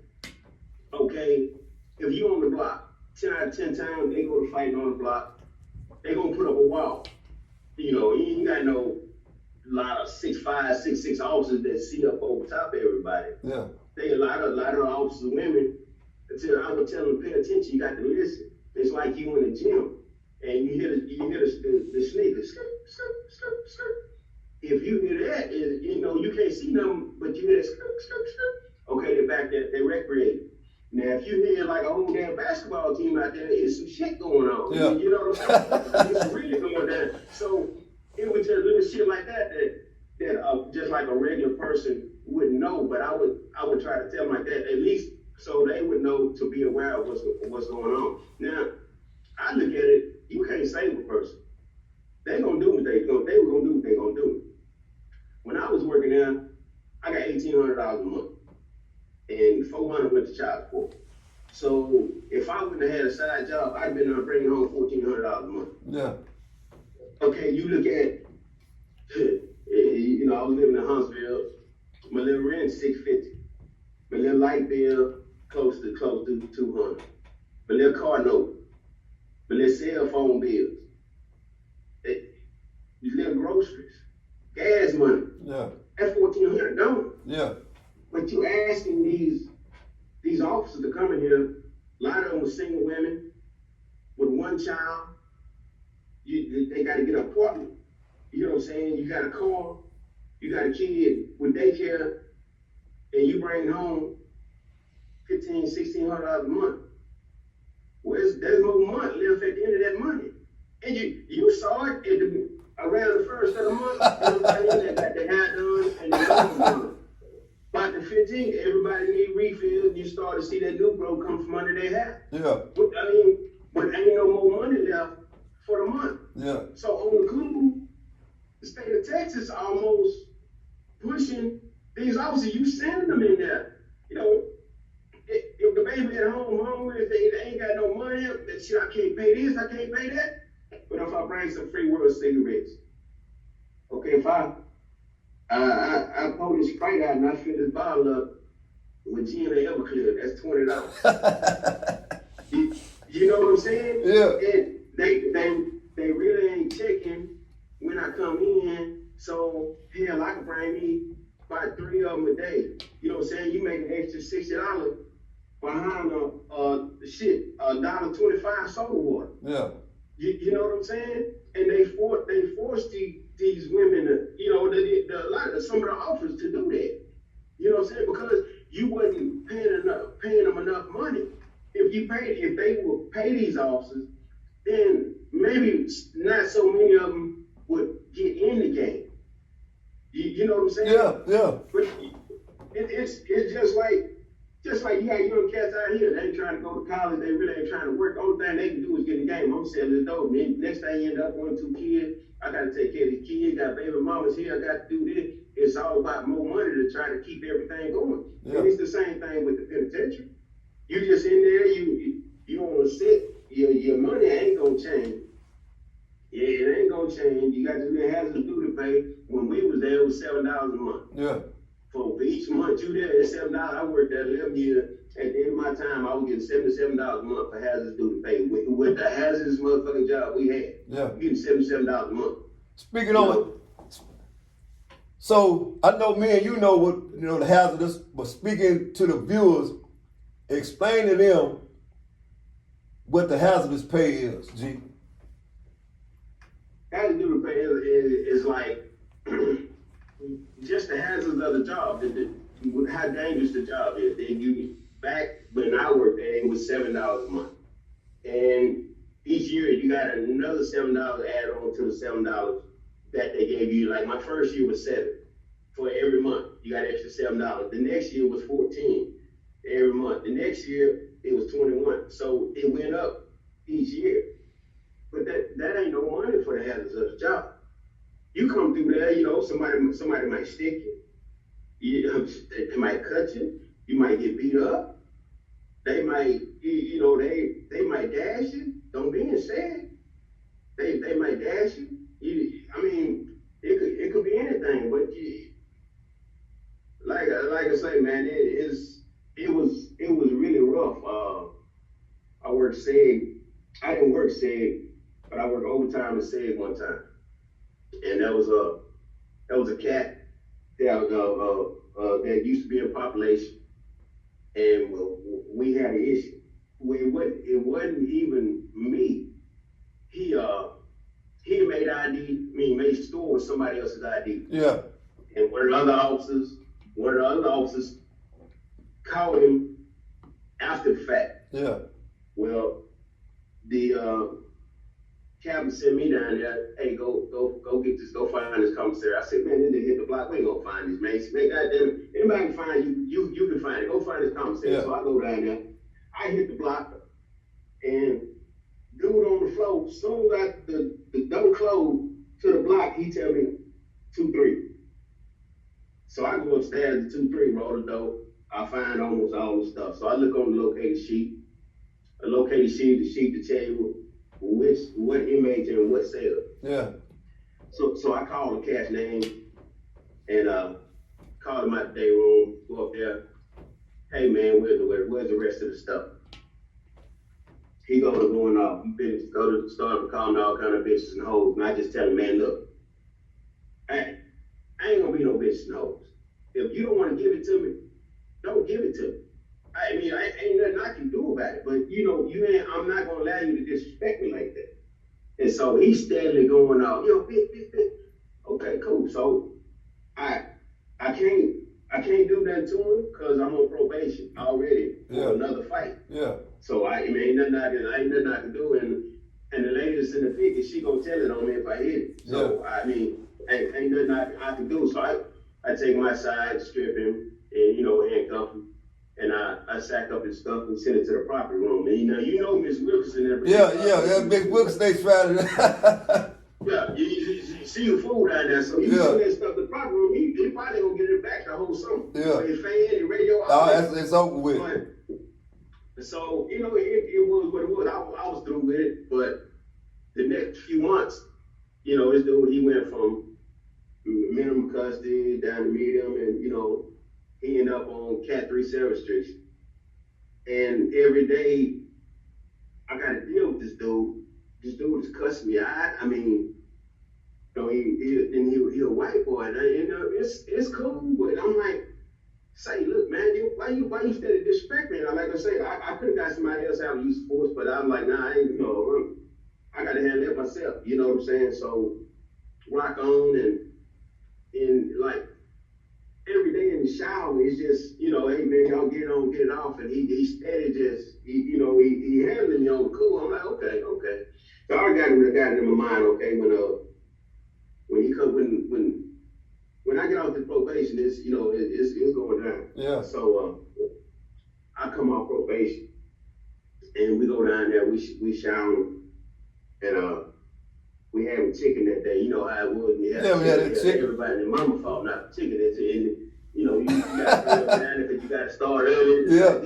okay, if you on the block, 10 out of 10 times they go to fighting on the block, they gonna put up a wall. You know, you ain't got no lot of 6'5", 6'6" officers that sit up over top of everybody. Yeah. They a lot of officers, women. Until I would tell them, pay attention. You got to listen. It's like you in the gym and you hear the sneakers. If you hear that, you know, you can't see them, but you hear that. Okay, they're back there. They recreate. Now, if you hear like a whole damn basketball team out there, there's some shit going on. Yeah. You know what I'm saying? It's really going down. So it was just little shit like that just like a regular person wouldn't know. But I would try to tell them like that, at least so they would know to be aware of what's going on. Now, I look at it, you can't save a person. They were gonna do what they gonna do. When I was working there, I got $1,800 a month, and $400 went to child support. So if I wouldn't have had a side job, I'd been bringing home $1,400 a month. Yeah. Okay, you look at, you know, I was living in Huntsville. My little rent $650. My little light bill close to 200. My little car note. My little cell phone bills. little groceries, gas money. Yeah. That's $1,400 gone. Yeah. But you asking these officers to come in here, a lot of them were single women with one child. They got to get an apartment. You know what I'm saying? You got a car, you got a kid with daycare, and you bring home $1,500, $1,600 a month. Well, there's no month left at the end of that money. And you saw it around the first of the month, everybody that got their hair done and their nails done. By the 15th, everybody need refills, and you start to see that new growth come from under their hair. Yeah. But ain't no more money left for the month. Yeah. So on the cool, the state of Texas almost pushing these officers. You sending them in there. You know, if the baby at home hungry, if they ain't got no money, that shit, I can't pay this, I can't pay that. But if I bring some free world cigarettes, okay, if I pull this Sprite out and I fill this bottle up with gin and Everclear, that's $20. you know what I'm saying? Yeah. And they really ain't checking when I come in. So hell, I can bring me about 3 of them a day. You know what I'm saying? You make an extra $60 behind a $1.25 soda water. Yeah. You know what I'm saying? And they forced these women to, you know, some of the officers to do that. You know what I'm saying? Because you wasn't paying them enough money. If they would pay these officers, then maybe not so many of them would get in the game. You know what I'm saying? Yeah, yeah. But it's just like you got young cats out here, they ain't trying to go to college, they really ain't trying to work. The only thing they can do is get in the game. I'm selling the dope, man. Next thing you end up with 2 kids, I gotta take care of these kids, got baby mamas here, I got to do this. It's all about more money to try to keep everything going. Yeah. And it's the same thing with the penitentiary. You just in there, you on a sit, your money ain't gonna change. Yeah, it ain't gonna change. You got to do the hazardous duty pay. When we was there, it was $7 a month. Yeah. For each month you there, it's $7. I worked there 11 years. At the end of my time, I was getting $77 a month for hazardous duty pay. With the hazardous motherfucking job we had, Yeah. getting $77 a month. Speaking on it, so I know me and you know what the hazardous, but speaking to the viewers, explain to them what the hazardous pay is, G. Hazardous duty pay is like just the hazards of the job, how dangerous the job is. Back when I worked there, it was $7 a month. And each year you got another $7 add on to the $7 that they gave you. Like my first year was $7 for every month. You got extra $7. The next year was $14 every month. The next year it was $21. So it went up each year. But that ain't no money for the hazards of the job. You come through there, you know, somebody might stick you. They might cut you. You might get beat up. They might, they might dash you. Don't be said. They might dash you. It could be anything. But like I say, man, it was really rough. I worked SEG. I didn't work SEG, but I worked overtime at SEG one time. And that was a cat that used to be in population, and we had an issue. It wasn't even me. He made made store with somebody else's ID. Yeah. And one of the other officers caught him after the fact. Yeah. Well, the captain sent me down there. Hey, go get this. Go find this commissary. I said, man, they hit the block. We ain't gonna find this man. He said, man, goddamn it, anybody can find you. You can find it. Go find this commissary. Yeah. So I go down there. I hit the block, and dude on the floor. Soon as the door closed to the block, he tell me 2-3. So I go upstairs to 2-3, roll the door. I find almost all the stuff. So I look on the located sheet. The sheet to tell you what image and what cell. Yeah. So I call the cat's name and call him out the Dayroom, go up there. Hey man, where's the rest of the stuff? He going off. He go to the store and calling all kind of bitches and hoes, and I just tell him, man, look, I ain't gonna be no bitch nose. If you don't want to give it to me, don't give it to me. I mean, I ain't nothing I can do about it. But I'm not gonna allow you to disrespect me like that. And so he's steadily going out, bitch. Okay, cool. So I can't do that to him because I'm on probation already for another fight. Yeah. So ain't nothing I can do. And the lady that's in the picture, she gonna tell it on me if I hit it. So I mean, ain't nothing I can do. So I take my side, strip him, and handcuff him. And I sack up his stuff and send it to the property room. And you know Miss Wilkerson and everything. Yeah, Miss Wilkerson, they tried it. Yeah, you see your food down there, so you send that stuff to the property room, he probably gonna get it back the whole summer. Yeah. So his fan, his radio, It's over with. So, it was what it was. I was through with it, but the next few months, this dude, he went from minimum custody down to medium, and, he ended up on Cat 3 restriction. And every day, I got to deal with this dude. This dude is cussing me out. I mean, he a white boy, and it's cool, but I'm like, say, look, man, why you steady disrespect me? And like I say, I could have got somebody else out of use force, but I'm like, nah, I got to handle it myself. You know what I'm saying? So rock on, and like every day in the shower, it's just, hey man, y'all get it on, get it off, and he steady just, he handling me on the cool. I'm like, okay. So I already got it in my mind, okay, when I get off the probation, it's going down. Yeah. So I come off probation, and we go down there. We shower, and we had chicken that day. You know how it was. We had chicken. Everybody and their mama fought not the chicken. You got to go down there because you got to start early. Yeah.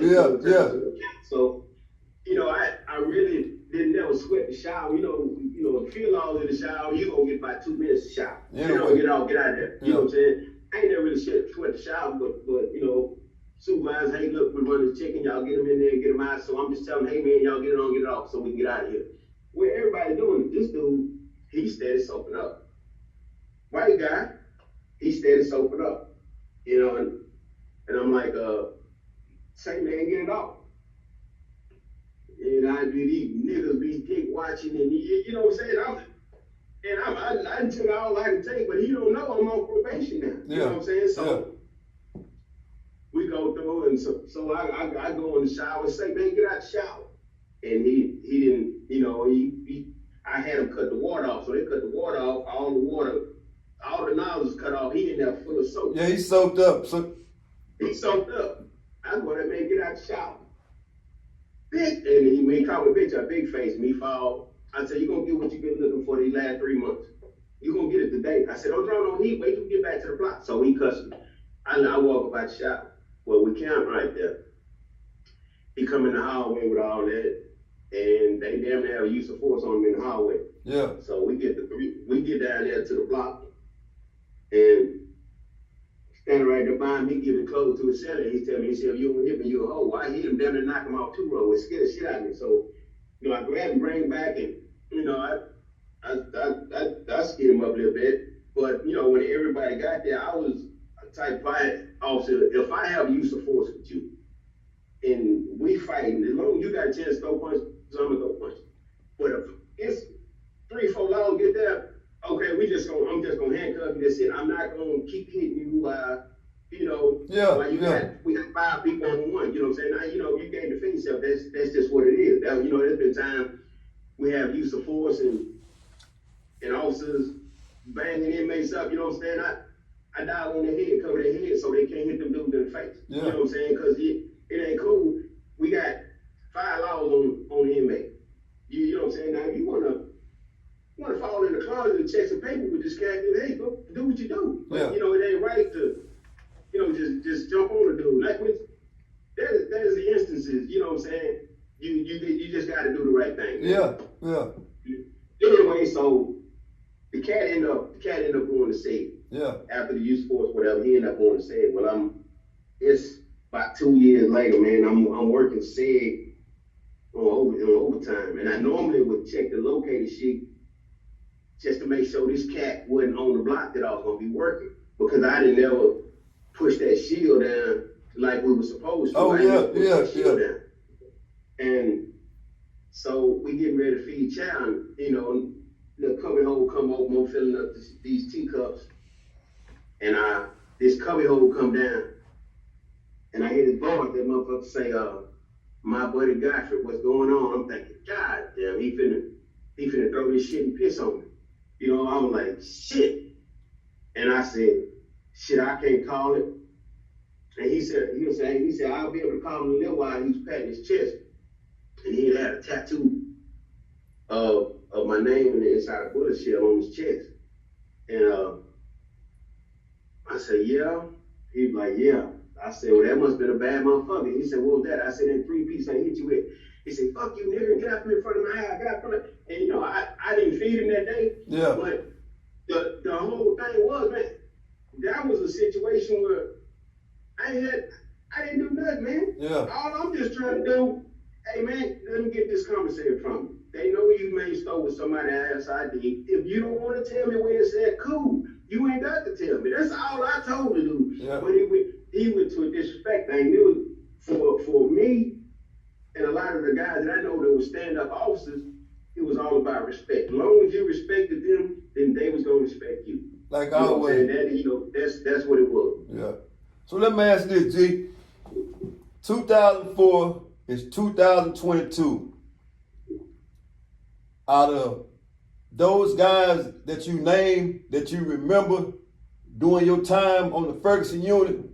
So I really didn't never sweat the shower. Feel all in the shower, you gonna get about 2 minutes to shower. Get out of there. You know what I'm saying? I ain't never really sweat the shower, but supervisors, hey, look, we're running the chicken, y'all get them in there and get them out. So I'm just telling them, hey man, y'all get it on, get it off, so we can get out of here. Well, everybody doing it. This dude, he steady soaping up. White guy, he steady soaping up. And I'm like, say man, get it off. And I do these niggas be dick watching, and you know what I'm saying? I took all I can take, but he don't know I'm on probation now. You know what I'm saying? So we go through, and so I go in the shower and say, man, get out the shower. And he didn't, I had him cut the water off, so they cut the water off, all the nozzles cut off. He didn't have full of soap. Yeah, he soaked up. He soaked up. I go, that man, get out the shower. Bitch, and when he called me bitch, I big face me fall. I said, you're gonna get what you've been looking for these last 3 months. You're gonna get it today. I said, don't draw no heat, wait till we get back to the block. So he cussed me. I walk about the shop. Well, we camp right there. He come in the hallway with all that, and they damn near have a use of force on him in the hallway. Yeah. So we get down there to the block, and standing right there behind me, giving clothes to his cellar. He tell me, he said, if you don't hit me, you a hoe. I hit him down and knock him off 2 rows. It scared the shit out of me. So, I grab him, bring him back, and, I scared him up a little bit. But, when everybody got there, I was a type fight officer. If I have use of force with you, and we fighting, as long as you got a chance to throw punch, I'm gonna throw punch. But if it's 3, 4 laws get there, okay, I'm just gonna handcuff you. That's it. I'm not gonna keep hitting you. We got 5 people on one. You know what I'm saying? Now, you can't defend yourself. That's just what it is. There's been time we have use of force and officers banging inmates up. You know what I'm saying? I dive on their head, cover their head, so they can't hit them dudes in the face. Yeah. You know what I'm saying? Because it ain't cool. We got 5 laws on the inmate. You know what I'm saying? Now, if you wanna fall in the closet and check some paper with this cat, hey, go do what you do. But, it ain't right to, just jump on the dude. Like, there's the instances, you know what I'm saying? You just got to do the right thing. Yeah. Anyway, so the cat ended up going to SAG. Yeah. After the use force, whatever, he ended up going to SAG. Well, it's about 2 years later, man. I'm working SAG on overtime, and I normally would check the locator sheet just to make sure this cat wasn't on the block that I was gonna be working, because I didn't ever push that shield down like we were supposed to. Oh, yeah. Down. And so we getting ready to feed chow, and the cubby hole come open, I'm filling up these teacups, and this cubby hole come down, and I hear this voice, that motherfucker say, my buddy Godfrey, what's going on? I'm thinking, God damn, he finna throw this shit and piss on me. I was like, shit. And I said, shit, I can't call it. And he said, I'll be able to call him in a little while. He was patting his chest. And he had a tattoo of my name in the inside a bullet shell on his chest. And I said, yeah. He was like, yeah. I said, well, that must have been a bad motherfucker. He said, what was that? I said, that 3-piece I hit you with. He said, fuck you, nigga, get out from in front of my eye. Get out from it. And I didn't feed him that day. Yeah. But the whole thing was, man, that was a situation where I didn't do nothing, man. Yeah. All I'm just trying to do, hey man, let me get this conversation from you. They know you may stole with somebody else's ID. If you don't want to tell me where it's at, cool. You ain't got to tell me. That's all I told to do. Yeah. But he went to a disrespect thing. It was for me and a lot of the guys that I know that were stand-up officers, it was all about respect. As long as you respected them, then they was gonna respect you. Like I always. That's what it was. Yeah. So let me ask this, G. 2004 is 2022. Out of those guys that you named, that you remember during your time on the Ferguson Unit,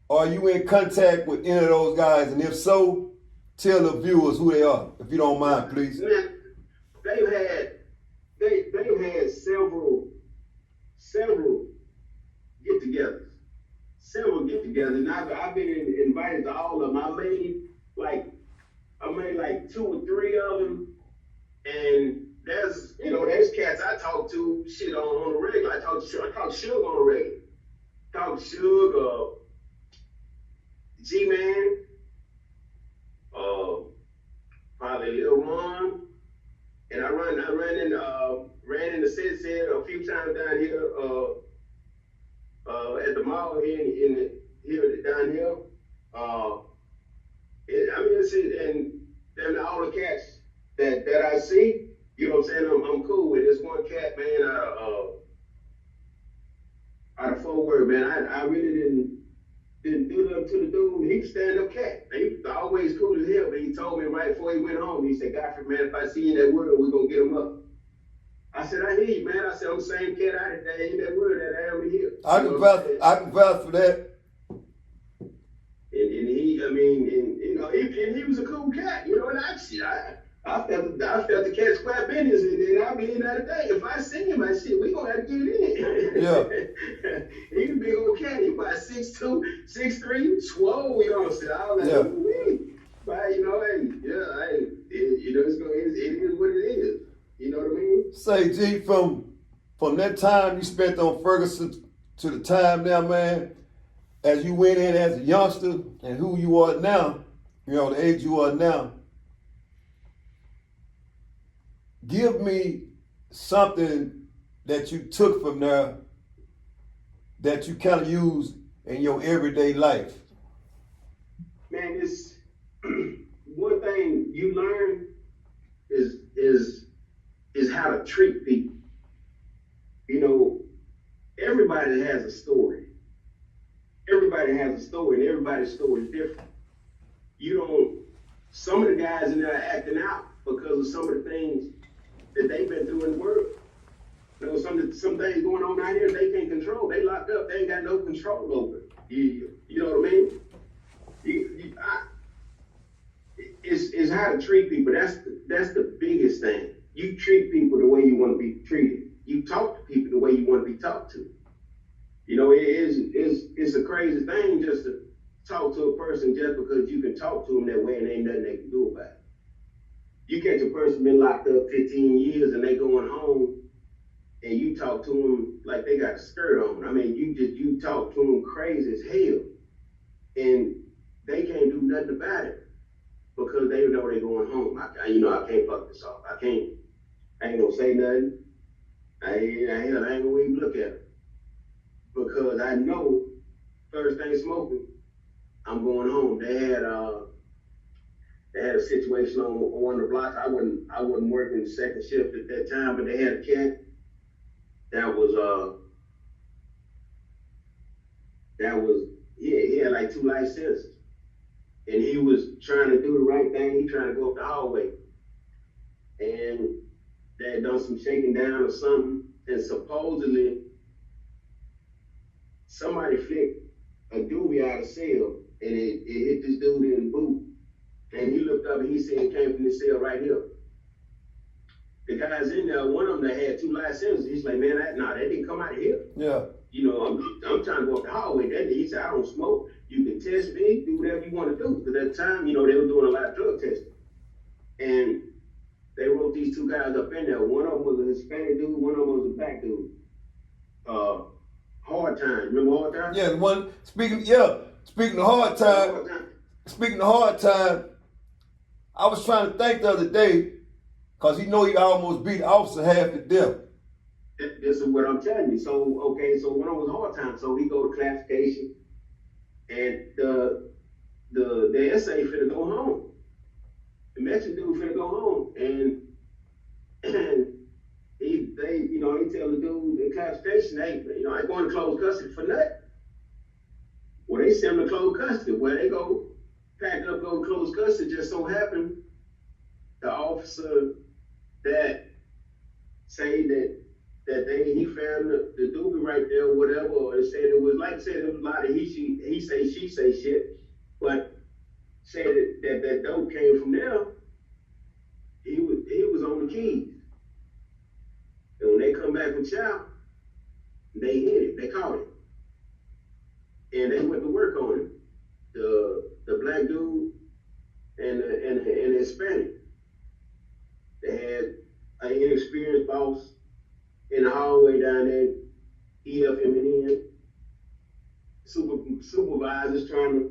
are you in contact with any of those guys? And if so, tell the viewers who they are, if you don't mind, please. Man, they've had several get-togethers. And I've been invited to all of them. I made like 2 or 3 of them, and there's cats I talk to shit on the regular. I talk Suge on the regular. Talk Suge, G-Man, probably Lil Ron, and I ran in the set a few times down here at the mall here down here. And all the cats that I see, you know what I'm saying, I'm cool with. This one cat, man, out of Fort Worth, man, I really didn't do nothing to the dude. He was stand-up cat. He was always cool as hell, but he told me right before he went home, he said, Godfrey, man, if I see you in that world, we're gonna get him up. I said, I hear you, man. I said, I'm the same cat out in that world that I am in here. I can vouch for that. And he was a cool cat, and I felt the cat's square business, and I mean that day. If I see him, we gonna have to get in. Yeah. He was a big old cat. He about 6'2", 6'3", swole, I was like, yeah. But it is what it is. You know what I mean? Say, G, from that time you spent on Ferguson to the time now, man, as you went in as a youngster and who you are now, the age you are now, give me something that you took from there that you kind of use in your everyday life. Man, it's one thing you learn is how to treat people. Everybody has a story. Everybody has a story, and everybody's story is different. Some of the guys in there are acting out because of some of the things that they've been through in the world. Some things going on out here they can't control. They locked up. They ain't got no control over it. You know what I mean? It's how to treat people. That's the biggest thing. You treat people the way you want to be treated. You talk to people the way you want to be talked to. It's a crazy thing just to talk to a person just because you can talk to them that way and ain't nothing they can do about it. You catch a person been locked up 15 years and they going home and you talk to them like they got a skirt on. I mean, you talk to them crazy as hell and they can't do nothing about it because they know they're going home. I can't fuck this off. I I ain't gonna say nothing. I ain't gonna even look at her. Because I know first thing smoking, I'm going home. They had a situation on one of the blocks. I wasn't working second shift at that time, but they had a cat that was he had like 2 life sentences. And he was trying to do the right thing. He trying to go up the hallway. And they had done some shaking down or something. And supposedly somebody flicked a doobie out of cell and it hit this dude in the boot. And he looked up and he said it came from this cell right here. The guys in there, one of them that had 2 life sentences, he's like, man, that didn't come out of here. Yeah. You know, I'm trying to go up the hallway. He said, I don't smoke. You can test me, do whatever you want to do. Because at the time, you know, they were doing a lot of drug testing. And they wrote these 2 guys up in there. One of them was a Hispanic dude, one of them was a black dude. Hard Time. Remember Hard Time? Yeah, speaking of hard time, I was trying to think the other day, because he almost beat the officer half to death. This is what I'm telling you. So one of them was Hard Time. So we go to classification, and the essay finna go home. The Mexican dude finna go home, and they tell the dude the classification, hey, I ain't going to close custody for nothing. Well, they send them to close custody. Where they go, pack up, go to close custody. Just so happened, the officer that say that he found the doobie right there, or whatever, or they said it was like said it was a lot of he say she say shit, but said that dope came from there. He was on the keys. And when they come back from chow, they hit it, they caught it. And they went to work on it. The black dude and the Hispanic. They had an inexperienced boss in the hallway down there, EFM and supervisors trying to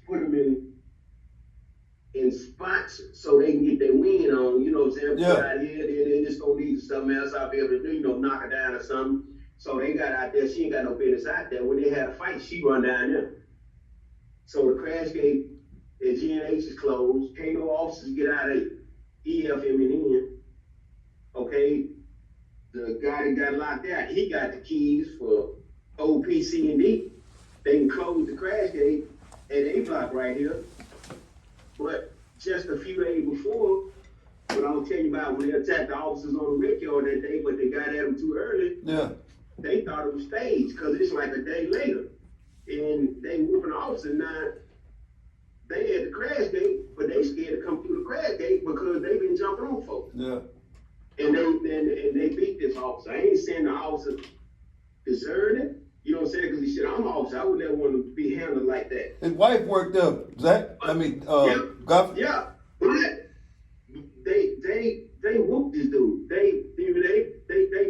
put them in spots so they can get their win on, you know what I'm saying? Yeah. Out here, they just gonna need something else I'll be able to do, knock her down or something. So they got out there, she ain't got no business out there. When they had a fight, she run down there. So the crash gate at G&H is closed, can't no officers get out of EFM and okay? The guy that got locked out, he got the keys for OPC and D. They can close the crash gate at A block right here. But just a few days before, what I was telling you about when they attacked the officers on the Rickyard that day, but they got at them too early. Yeah. They thought it was staged because it's like a day later. And they whooping the officer. Now, they had the crash gate, but they scared to come through the crash gate because they been jumping on folks. Yeah. And they beat this officer. I ain't saying the officer deserved it. You know what I'm saying? Because he said, I'm an officer. I would never want to be handled like that. His wife worked there, Zach. Godfrey. Yeah. But they whooped this dude. They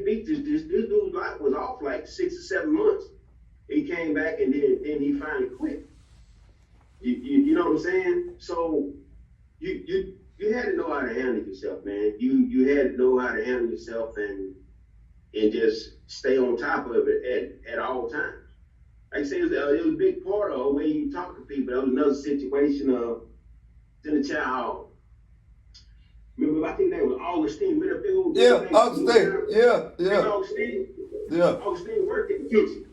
beat this dude's life was off like 6 or 7 months. He came back and then he finally quit. You know what I'm saying? So you had to know how to handle yourself, man. You had to know how to handle yourself and just stay on top of it at all times. Like I said, it was a big part of the way you talk to people. That was another situation in the child hall. Remember, I think that was Augustine. Yeah, Augustine. Yeah. Augustine worked in the kitchen.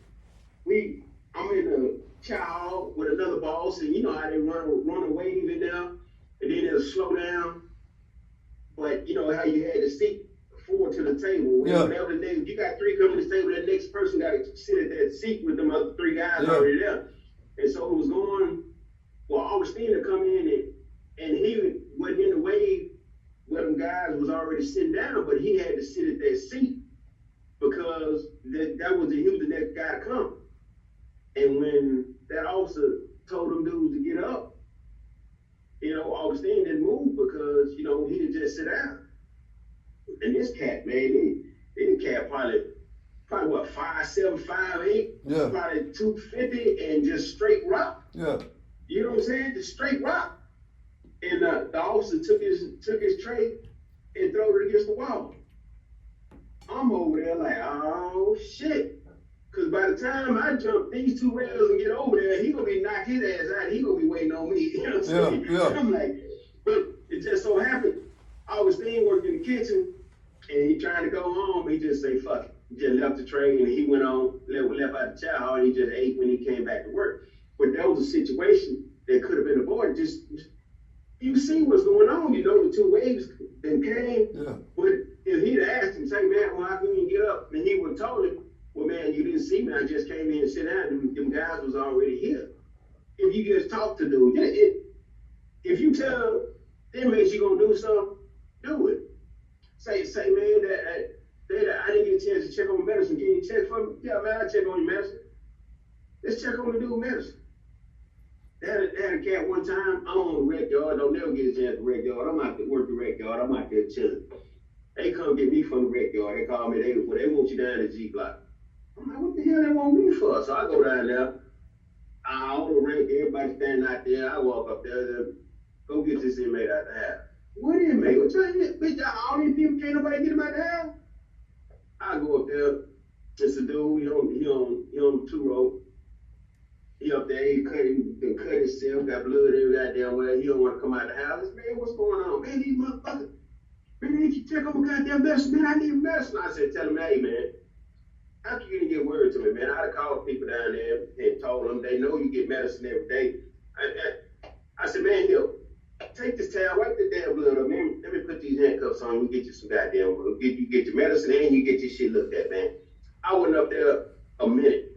I'm in the child hall with another boss, and you know how they run a wave in there, and then it'll slow down. But you know how you had to seat forward to the table. Whenever you got 3 coming to the table, that next person got to sit at that seat with them other 3 guys already there. And so it was going, well, Augustine to come in and he wasn't in the wave where them guys was already sitting down, but he had to sit at that seat because he was the next guy to come. And when that officer told them dudes to get up, Augustine didn't move because, he didn't just sit down. And this cat, man, this cat probably what, 5'7", 5'8", probably 250 and just straight rock. Yeah. You know what I'm saying? Just straight rock. And the officer took his tray and throw it against the wall. I'm over there like, oh shit. Cause by the time I jump these 2 rails and get over there, he gonna be knock his ass out. He gonna be waiting on me. You know what I'm saying? Yeah. I'm like, but it just so happened, Augustine worked in the kitchen and he trying to go home. He just say, fuck it. He just left the tray and he went on, left out the chow hall and he just ate when he came back to work. But that was a situation that could have been avoided. Just, you see what's going on. You know, the 2 waves then came. Yeah. But if he'd asked him, say, man, well, how can you get up? And he would have told him, well, man, you didn't see me. I just came in and sit down. Them guys was already here. If you just talk to dude, if you tell inmates you're going to do something, do it. Say, man, that I didn't get a chance to check on my medicine. Can you check for me? Yeah, man, I check on your medicine. Let's check on the dude's medicine. They had a cat one time. I'm on the rec yard. Don't never get a chance to rec yard. I'm out to work the rec yard. I'm out there chilling. They come get me from the rec yard. They call me. They want you down at G block. I'm like, what the hell they want me for? So I go down there. I on the rec. Everybody standing out there. I walk up there. Go get this inmate out the house. What inmate? What y'all here? Bitch, all these people can't nobody get him out the house. I go up there. It's a dude. He on the 2 rope. He up there, he cut himself, got blood every goddamn way. He don't want to come out of the house. Man, what's going on? Man, these motherfuckers. Man, did you check on my goddamn medicine? Man, I need medicine. I said, tell him, hey, man, how can you get word to me, man? I'd have called people down there and told them they know you get medicine every day. I said, man, here, take this towel, wipe the damn blood up, man. Let me put these handcuffs on. We get you some goddamn, you get your medicine and you get your shit looked at, man. I went up there a minute.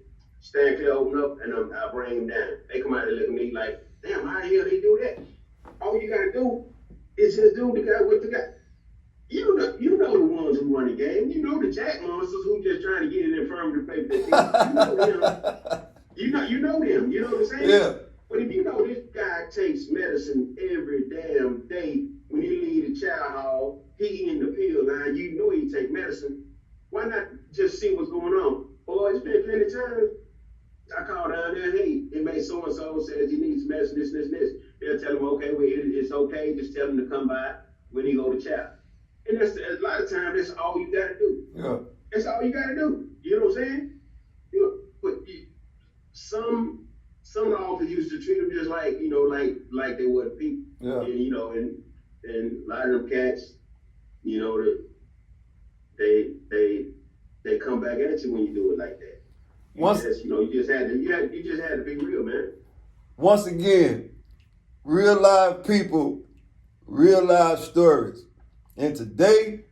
Stand clear, open up, and I bring him down. They come out and look at me like, damn, how the hell they do that? All you gotta do is just do the guy with the guy. You know the ones who run the game. You know the jack monsters who just trying to get an infirmary to pay for their You know them. You know what I'm saying? Yeah. But if you know this guy takes medicine every damn day, when he leave the chow hall, he in the pill line, you know he take medicine. Why not just see what's going on? Boy, it's been plenty of times. I call down there, hey, inmate so-and-so says he needs medicine, this. They'll tell him, okay, well, it's okay. Just tell him to come by when he go to chow. And that's a lot of times, that's all you got to do. Yeah. That's all you got to do. You know what I'm saying? But some officers used to treat them just like, like they were people. Yeah. And, and a lot of them cats, they come back at you when you do it like that. You just had to be real, man. Once again, real live people, real live stories. And today,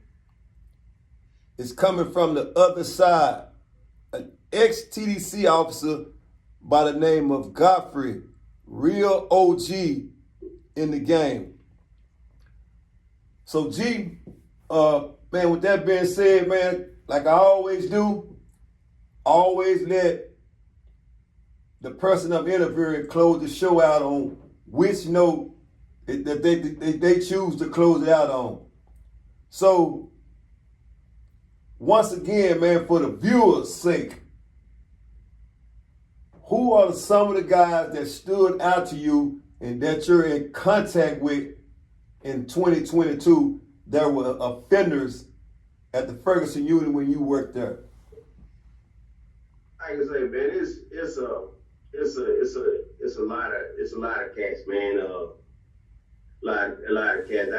it's coming from the other side. An ex-TDC officer by the name of Godfrey, real OG in the game. So G, man, with that being said, man, like I always do, always let the person I'm interviewing close the show out on which note that they choose to close it out on. So, once again, man, for the viewers' sake, who are some of the guys that stood out to you and that you're in contact with in 2022 that were offenders at the Ferguson Unit when you worked there? I can say, man, it's a lot of cats, man. A lot of cats.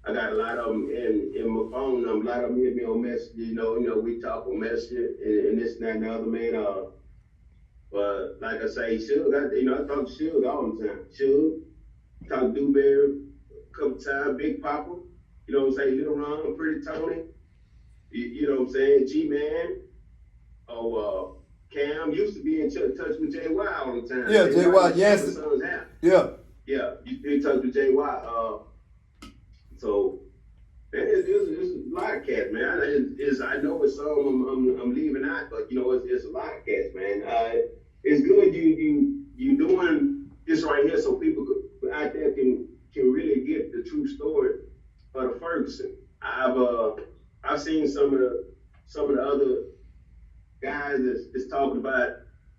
I got a lot of them in my phone number. A lot of them hit me on Messenger. We talk on Messenger and this and that and the other, man. But like I say, Suge, I talk to Suge all the time. Suge, talk to Dewberry a couple times. Big Papa, you know what I'm saying? Little Ron, Pretty Tony, you know what I'm saying? G-Man. Cam used to be in touch with JY all the time. Yeah, JY, yes. Yeah. Yeah, you talk to JY. So, man, it's a lot of cats, man. I know it's some I'm leaving out, but it's a lot of cats, man. It's good you doing this right here so people out there can really get the true story of the Ferguson. I've seen some of the other guys that's talking about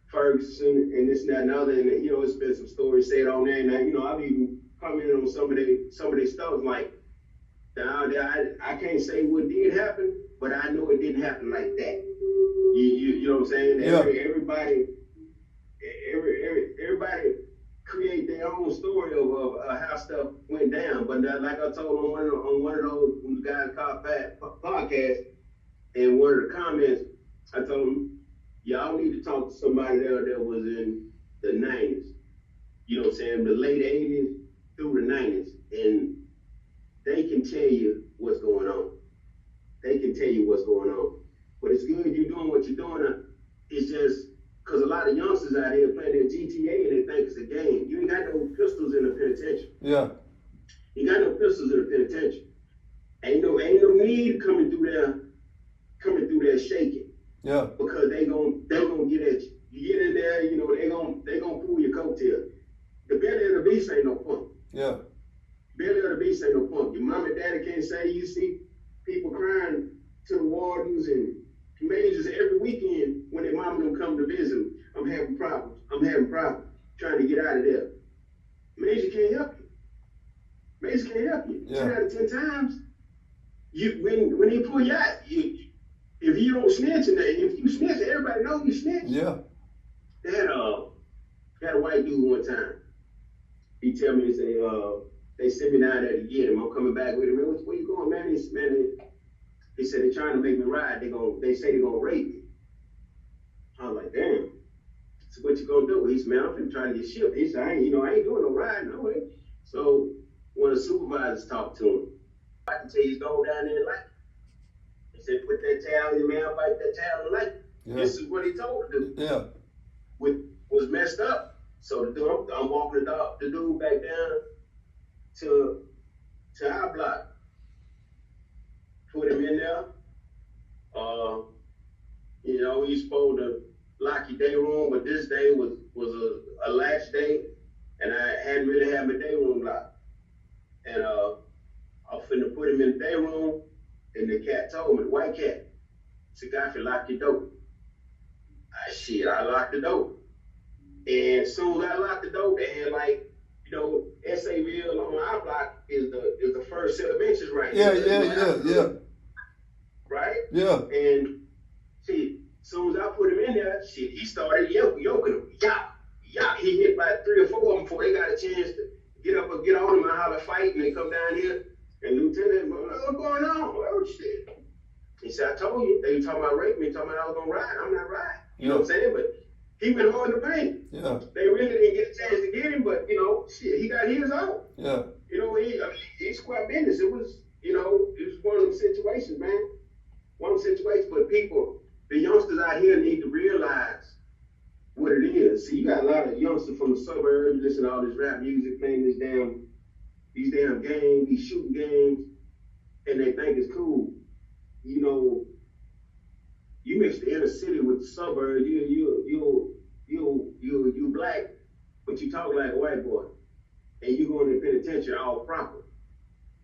Ferguson and this and that and other, and it's been some stories said on there, and I've even commented on some of their stuff like, I can't say what did happen, but I know it didn't happen like that. You know what I'm saying? Yeah. Everybody create their own story of how stuff went down. But like I told on one of those guys called podcast, in one of the comments, I told them, y'all need to talk to somebody there that was in the 90s. You know what I'm saying? The late 80s through the 90s. And they can tell you what's going on. They can tell you what's going on. But it's good you're doing what you're doing. It's just because a lot of youngsters out here playing their GTA and they think it's a game. You ain't got no pistols in the penitentiary. Yeah. You got no pistols in the penitentiary. Ain't no need coming through there shaking. Yeah. Because they gonna get at you. You get in there, you know, they gonna pull your coattail. The belly of the beast ain't no pump. Yeah. Belly of the beast ain't no pump. Your mom and daddy can't say. You see people crying to the wardens and majors every weekend when their mama don't come to visit. I'm having problems. Trying to get out of there. Major can't help you. Major can't help you. Yeah. 10 out of 10 times, when he pull you out, if you don't snitch, and if you snitch, everybody know you snitch. Yeah. They had a white dude one time. He tell me, they sent me down there to get him. I'm coming back with him. Man, where you going, man? He said, they're trying to make me ride. They say they're gonna rape me. I was like, damn. So what you gonna do? He said, man, I'm finna try to get shipped. He said, I ain't doing no ride, no way. So one of the supervisors talked to him. I can tell you, go down there and like it. He said, put that towel in your mouth, bite that towel and like it. Yeah. This is what he told to do. Yeah. Was messed up. So I'm walking the dude back down to our block. Put him in there. You know, he's supposed to lock your day room, but this day was a lax day, and I hadn't really had my day room locked. And I was finna put him in the day room, and the cat told me, the white cat, said, Godfrey, lock your door. I locked the door. And as soon as I locked the door, they had SAVille on our block is the first set of benches right Yeah. Right? Yeah. And as soon as I put him in there, he started yoking him. Yeah. He hit about 3 or 4 of them before they got a chance to get up and get on him and holler fight, and they come down here. And Lieutenant, what's going on? Oh, shit. He said, I told you, they were talking about raping me, talking about I was going to ride. I'm not riding. You know what I'm saying? But he went hard in the paint. Yeah. They really didn't get a chance to get him, but, he got his own. Yeah. He square business. It was one of them situations, man. One of them situations, but the youngsters out here need to realize what it is. See, you got a lot of youngsters from the suburbs listening to all this rap music, playing these damn games, these shooting games, and they think it's cool. You mix the inner city with the suburbs, you black, but you talk like a white boy, and you go in the penitentiary all proper.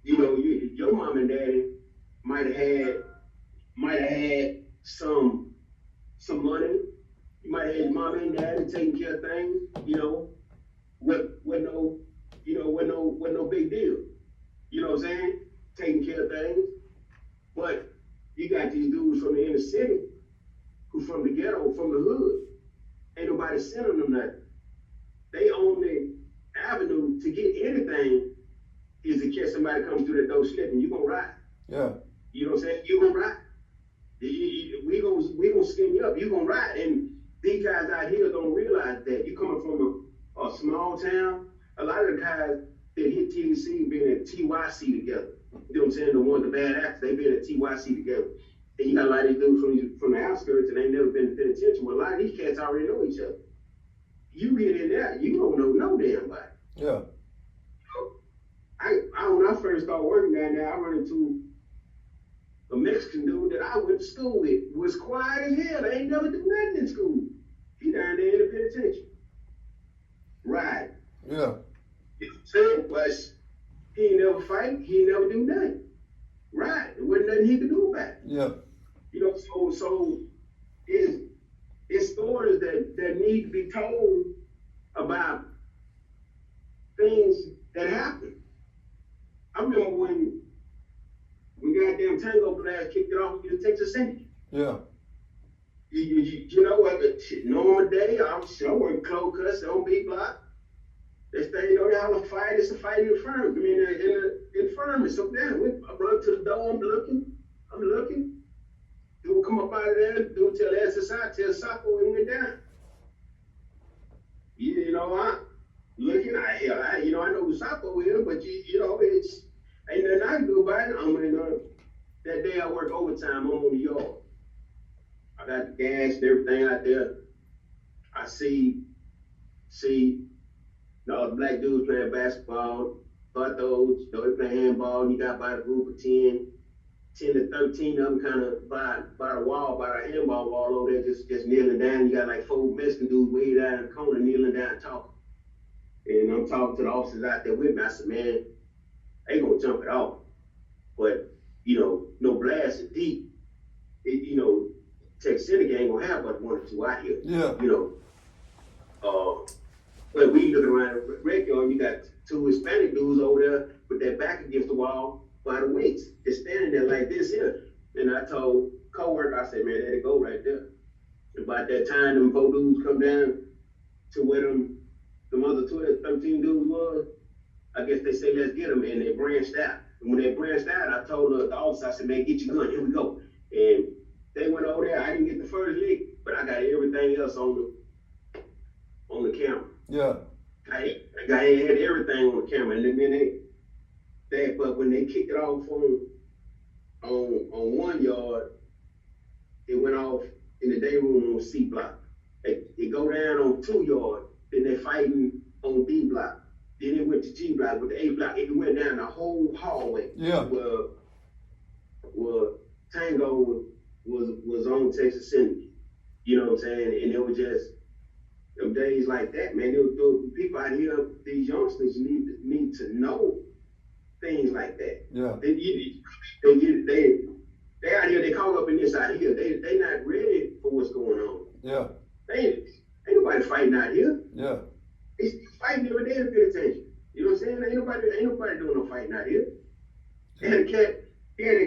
Your mom and daddy might have had some money. You might have had your mom and daddy taking care of things. Wasn't no big deal. You know what I'm saying? Taking care of things, but you got these dudes from the inner city who from the ghetto, from the hood. Ain't nobody sending them nothing. They only avenue to get anything is to catch somebody coming through that door slipping. You gonna ride. Yeah. You know what I'm saying? You gonna ride. We gonna skin you up. You gonna ride. And these guys out here don't realize that. You coming from a small town. A lot of the guys that hit TDC been at TYC together. You know what I'm saying? The bad actors, they been at TYC together. And you got a lot of these dudes from the outskirts and they never been to penitentiary. Well, a lot of these cats already know each other. You get in there, you don't know no damn body. Yeah. When I first started working down there, I run into a Mexican dude that I went to school with. Was quiet as hell. They ain't never do nothing in school. He down there in the penitentiary. Right. Yeah. You know what I'm saying? But he ain't never fight. He ain't never do nothing. Right. There wasn't nothing he could do about it. Yeah. So it's stories that need to be told about things that happen. I remember when goddamn tango blast kicked it off, you just take the syndicate. Yeah. You know what? Normal day, I'm working close cuts on B block. Next thing you know, they have a fight. It's a fight in the firm. I mean, in the infirmary. So damn, I run to the door. I'm looking. Dude come up out of there. Dude tell SSI, tell Saco, we went down. You know, I'm looking. I know who Saco is, but you know, it's ain't nothing I can do about it. I mean, that day I work overtime. I'm on the yard. I got the gas and everything out there. I see the black dudes playing basketball, but those, they playing handball, and you got by the group of 10 to 13 of them kind of by the wall, by the handball wall over there, just kneeling down. You got like 4 Mexican dudes way down in the corner, kneeling down talking. And I'm talking to the officers out there with me. I said, man, they gonna jump it off. But, you know, no blast is deep. You know, Texas City ain't gonna have but 1 or 2 out here. Yeah. You know, but we looking around the rec yard, you got 2 Hispanic dudes over there with their back against the wall by the weights, just standing there like this here. And I told co-worker, I said, man, there they go right there. About that time, them 4 dudes come down to where them other 12, 13 dudes was. I guess they say, let's get them, and they branched out. And when they branched out, I told the officer, I said, man, get your gun, here we go. And they went over there. I didn't get the first lick, but I got everything else on the camera. Yeah. I had everything on the camera, and then but when they kicked it off on 1 yard, it went off in the Dayroom on C block. It go down on 2 yard, then they fighting on D block. Then it went to G block with the A block. It went down the whole hallway. Yeah. Where Tango was on Texas Syndicate. You know what I'm saying? And it was just them days like that, man. People out here, these youngsters need to know things like that. Yeah. They out here, they caught up in this out here. They not ready for what's going on. Yeah. Ain't nobody fighting out here. Yeah. They still fighting every day to pay attention. You know what I'm saying? Ain't nobody doing no fighting out here. They had a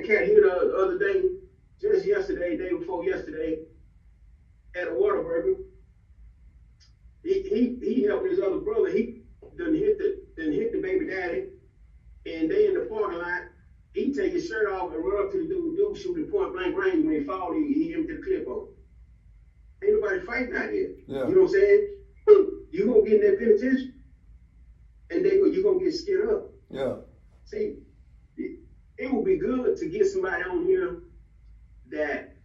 cat here the other day, just yesterday, day before yesterday, at a Whataburger. He helped his other brother. He done hit the baby daddy, and they in the parking lot. He take his shirt off and run up to the dude shooting point blank range. When he fall, he empty the clip on. Ain't nobody fighting out here. Yeah. You know what I'm saying? You gonna get in that penitentiary, and you gonna get scared up. Yeah. See, it would be good to get somebody on here that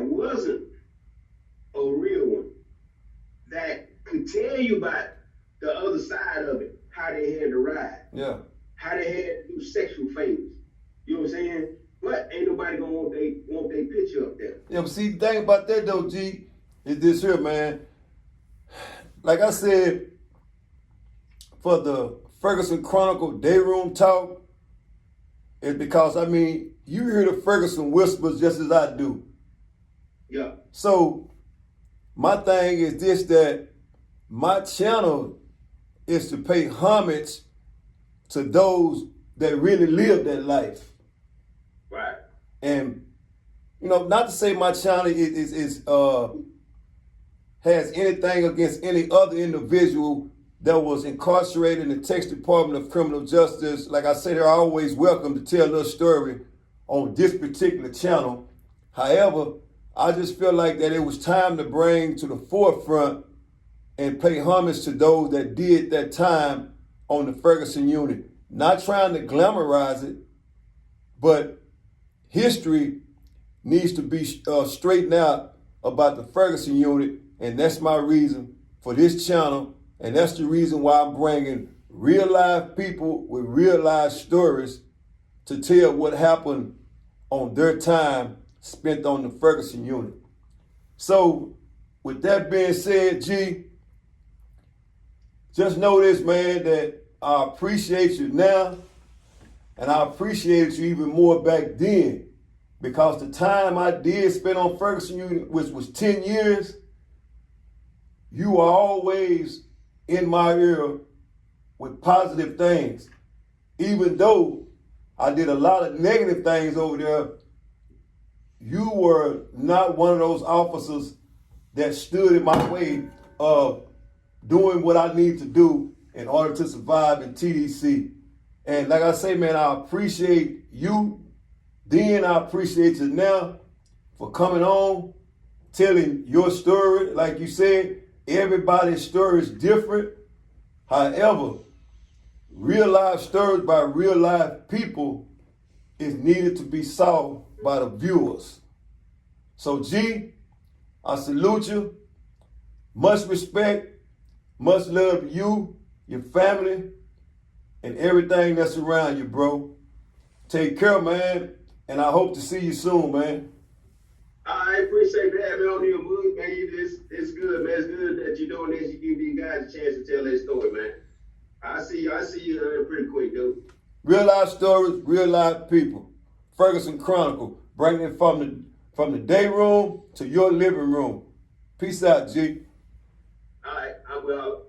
wasn't a real one, that could tell you about the other side of it, how they had to ride, Yeah. how they had to do sexual favors. You know what I'm saying? But ain't nobody gonna want their picture up there. Yeah, but see, the thing about that though, G, is this here, man. Like I said, for the Ferguson Chronicle Dayroom talk, is because, I mean, you hear the Ferguson whispers just as I do. Yeah. So, my thing is this, that my channel is to pay homage to those that really live that life. Right. And, you know, not to say my channel has anything against any other individual that was incarcerated in the Texas Department of Criminal Justice. Like I said, they're always welcome to tell their story on this particular channel. However, I just feel like that it was time to bring to the forefront and pay homage to those that did that time on the Ferguson Unit. Not trying to glamorize it, but history needs to be straightened out about the Ferguson Unit, and that's my reason for this channel, and that's the reason why I'm bringing real life people with real life stories to tell what happened on their time spent on the Ferguson Unit. So, with that being said, G, just know this, man, that I appreciate you now, and I appreciated you even more back then, because the time I did spend on Ferguson Unit, which was 10 years, you were always in my ear with positive things, even though I did a lot of negative things over there. You were not one of those officers that stood in my way of doing what I need to do in order to survive in TDC. And like I say, man, I appreciate you then. I appreciate you now for coming on, telling your story. Like you said, everybody's story is different. However, real life stories by real life people is needed to be saw by the viewers. So G, I salute you. Much respect, much love to you, your family, and everything that's around you, bro. Take care, man, and I hope to see you soon, man. I appreciate that, man. On your book, man. It's good, man. It's good that you're doing this. You give these guys a chance to tell their story, man. I see you pretty quick, dude. Real life stories, real life people. Ferguson Chronicle, bringing it from the day room to your living room. Peace out, G. All right, I'm well.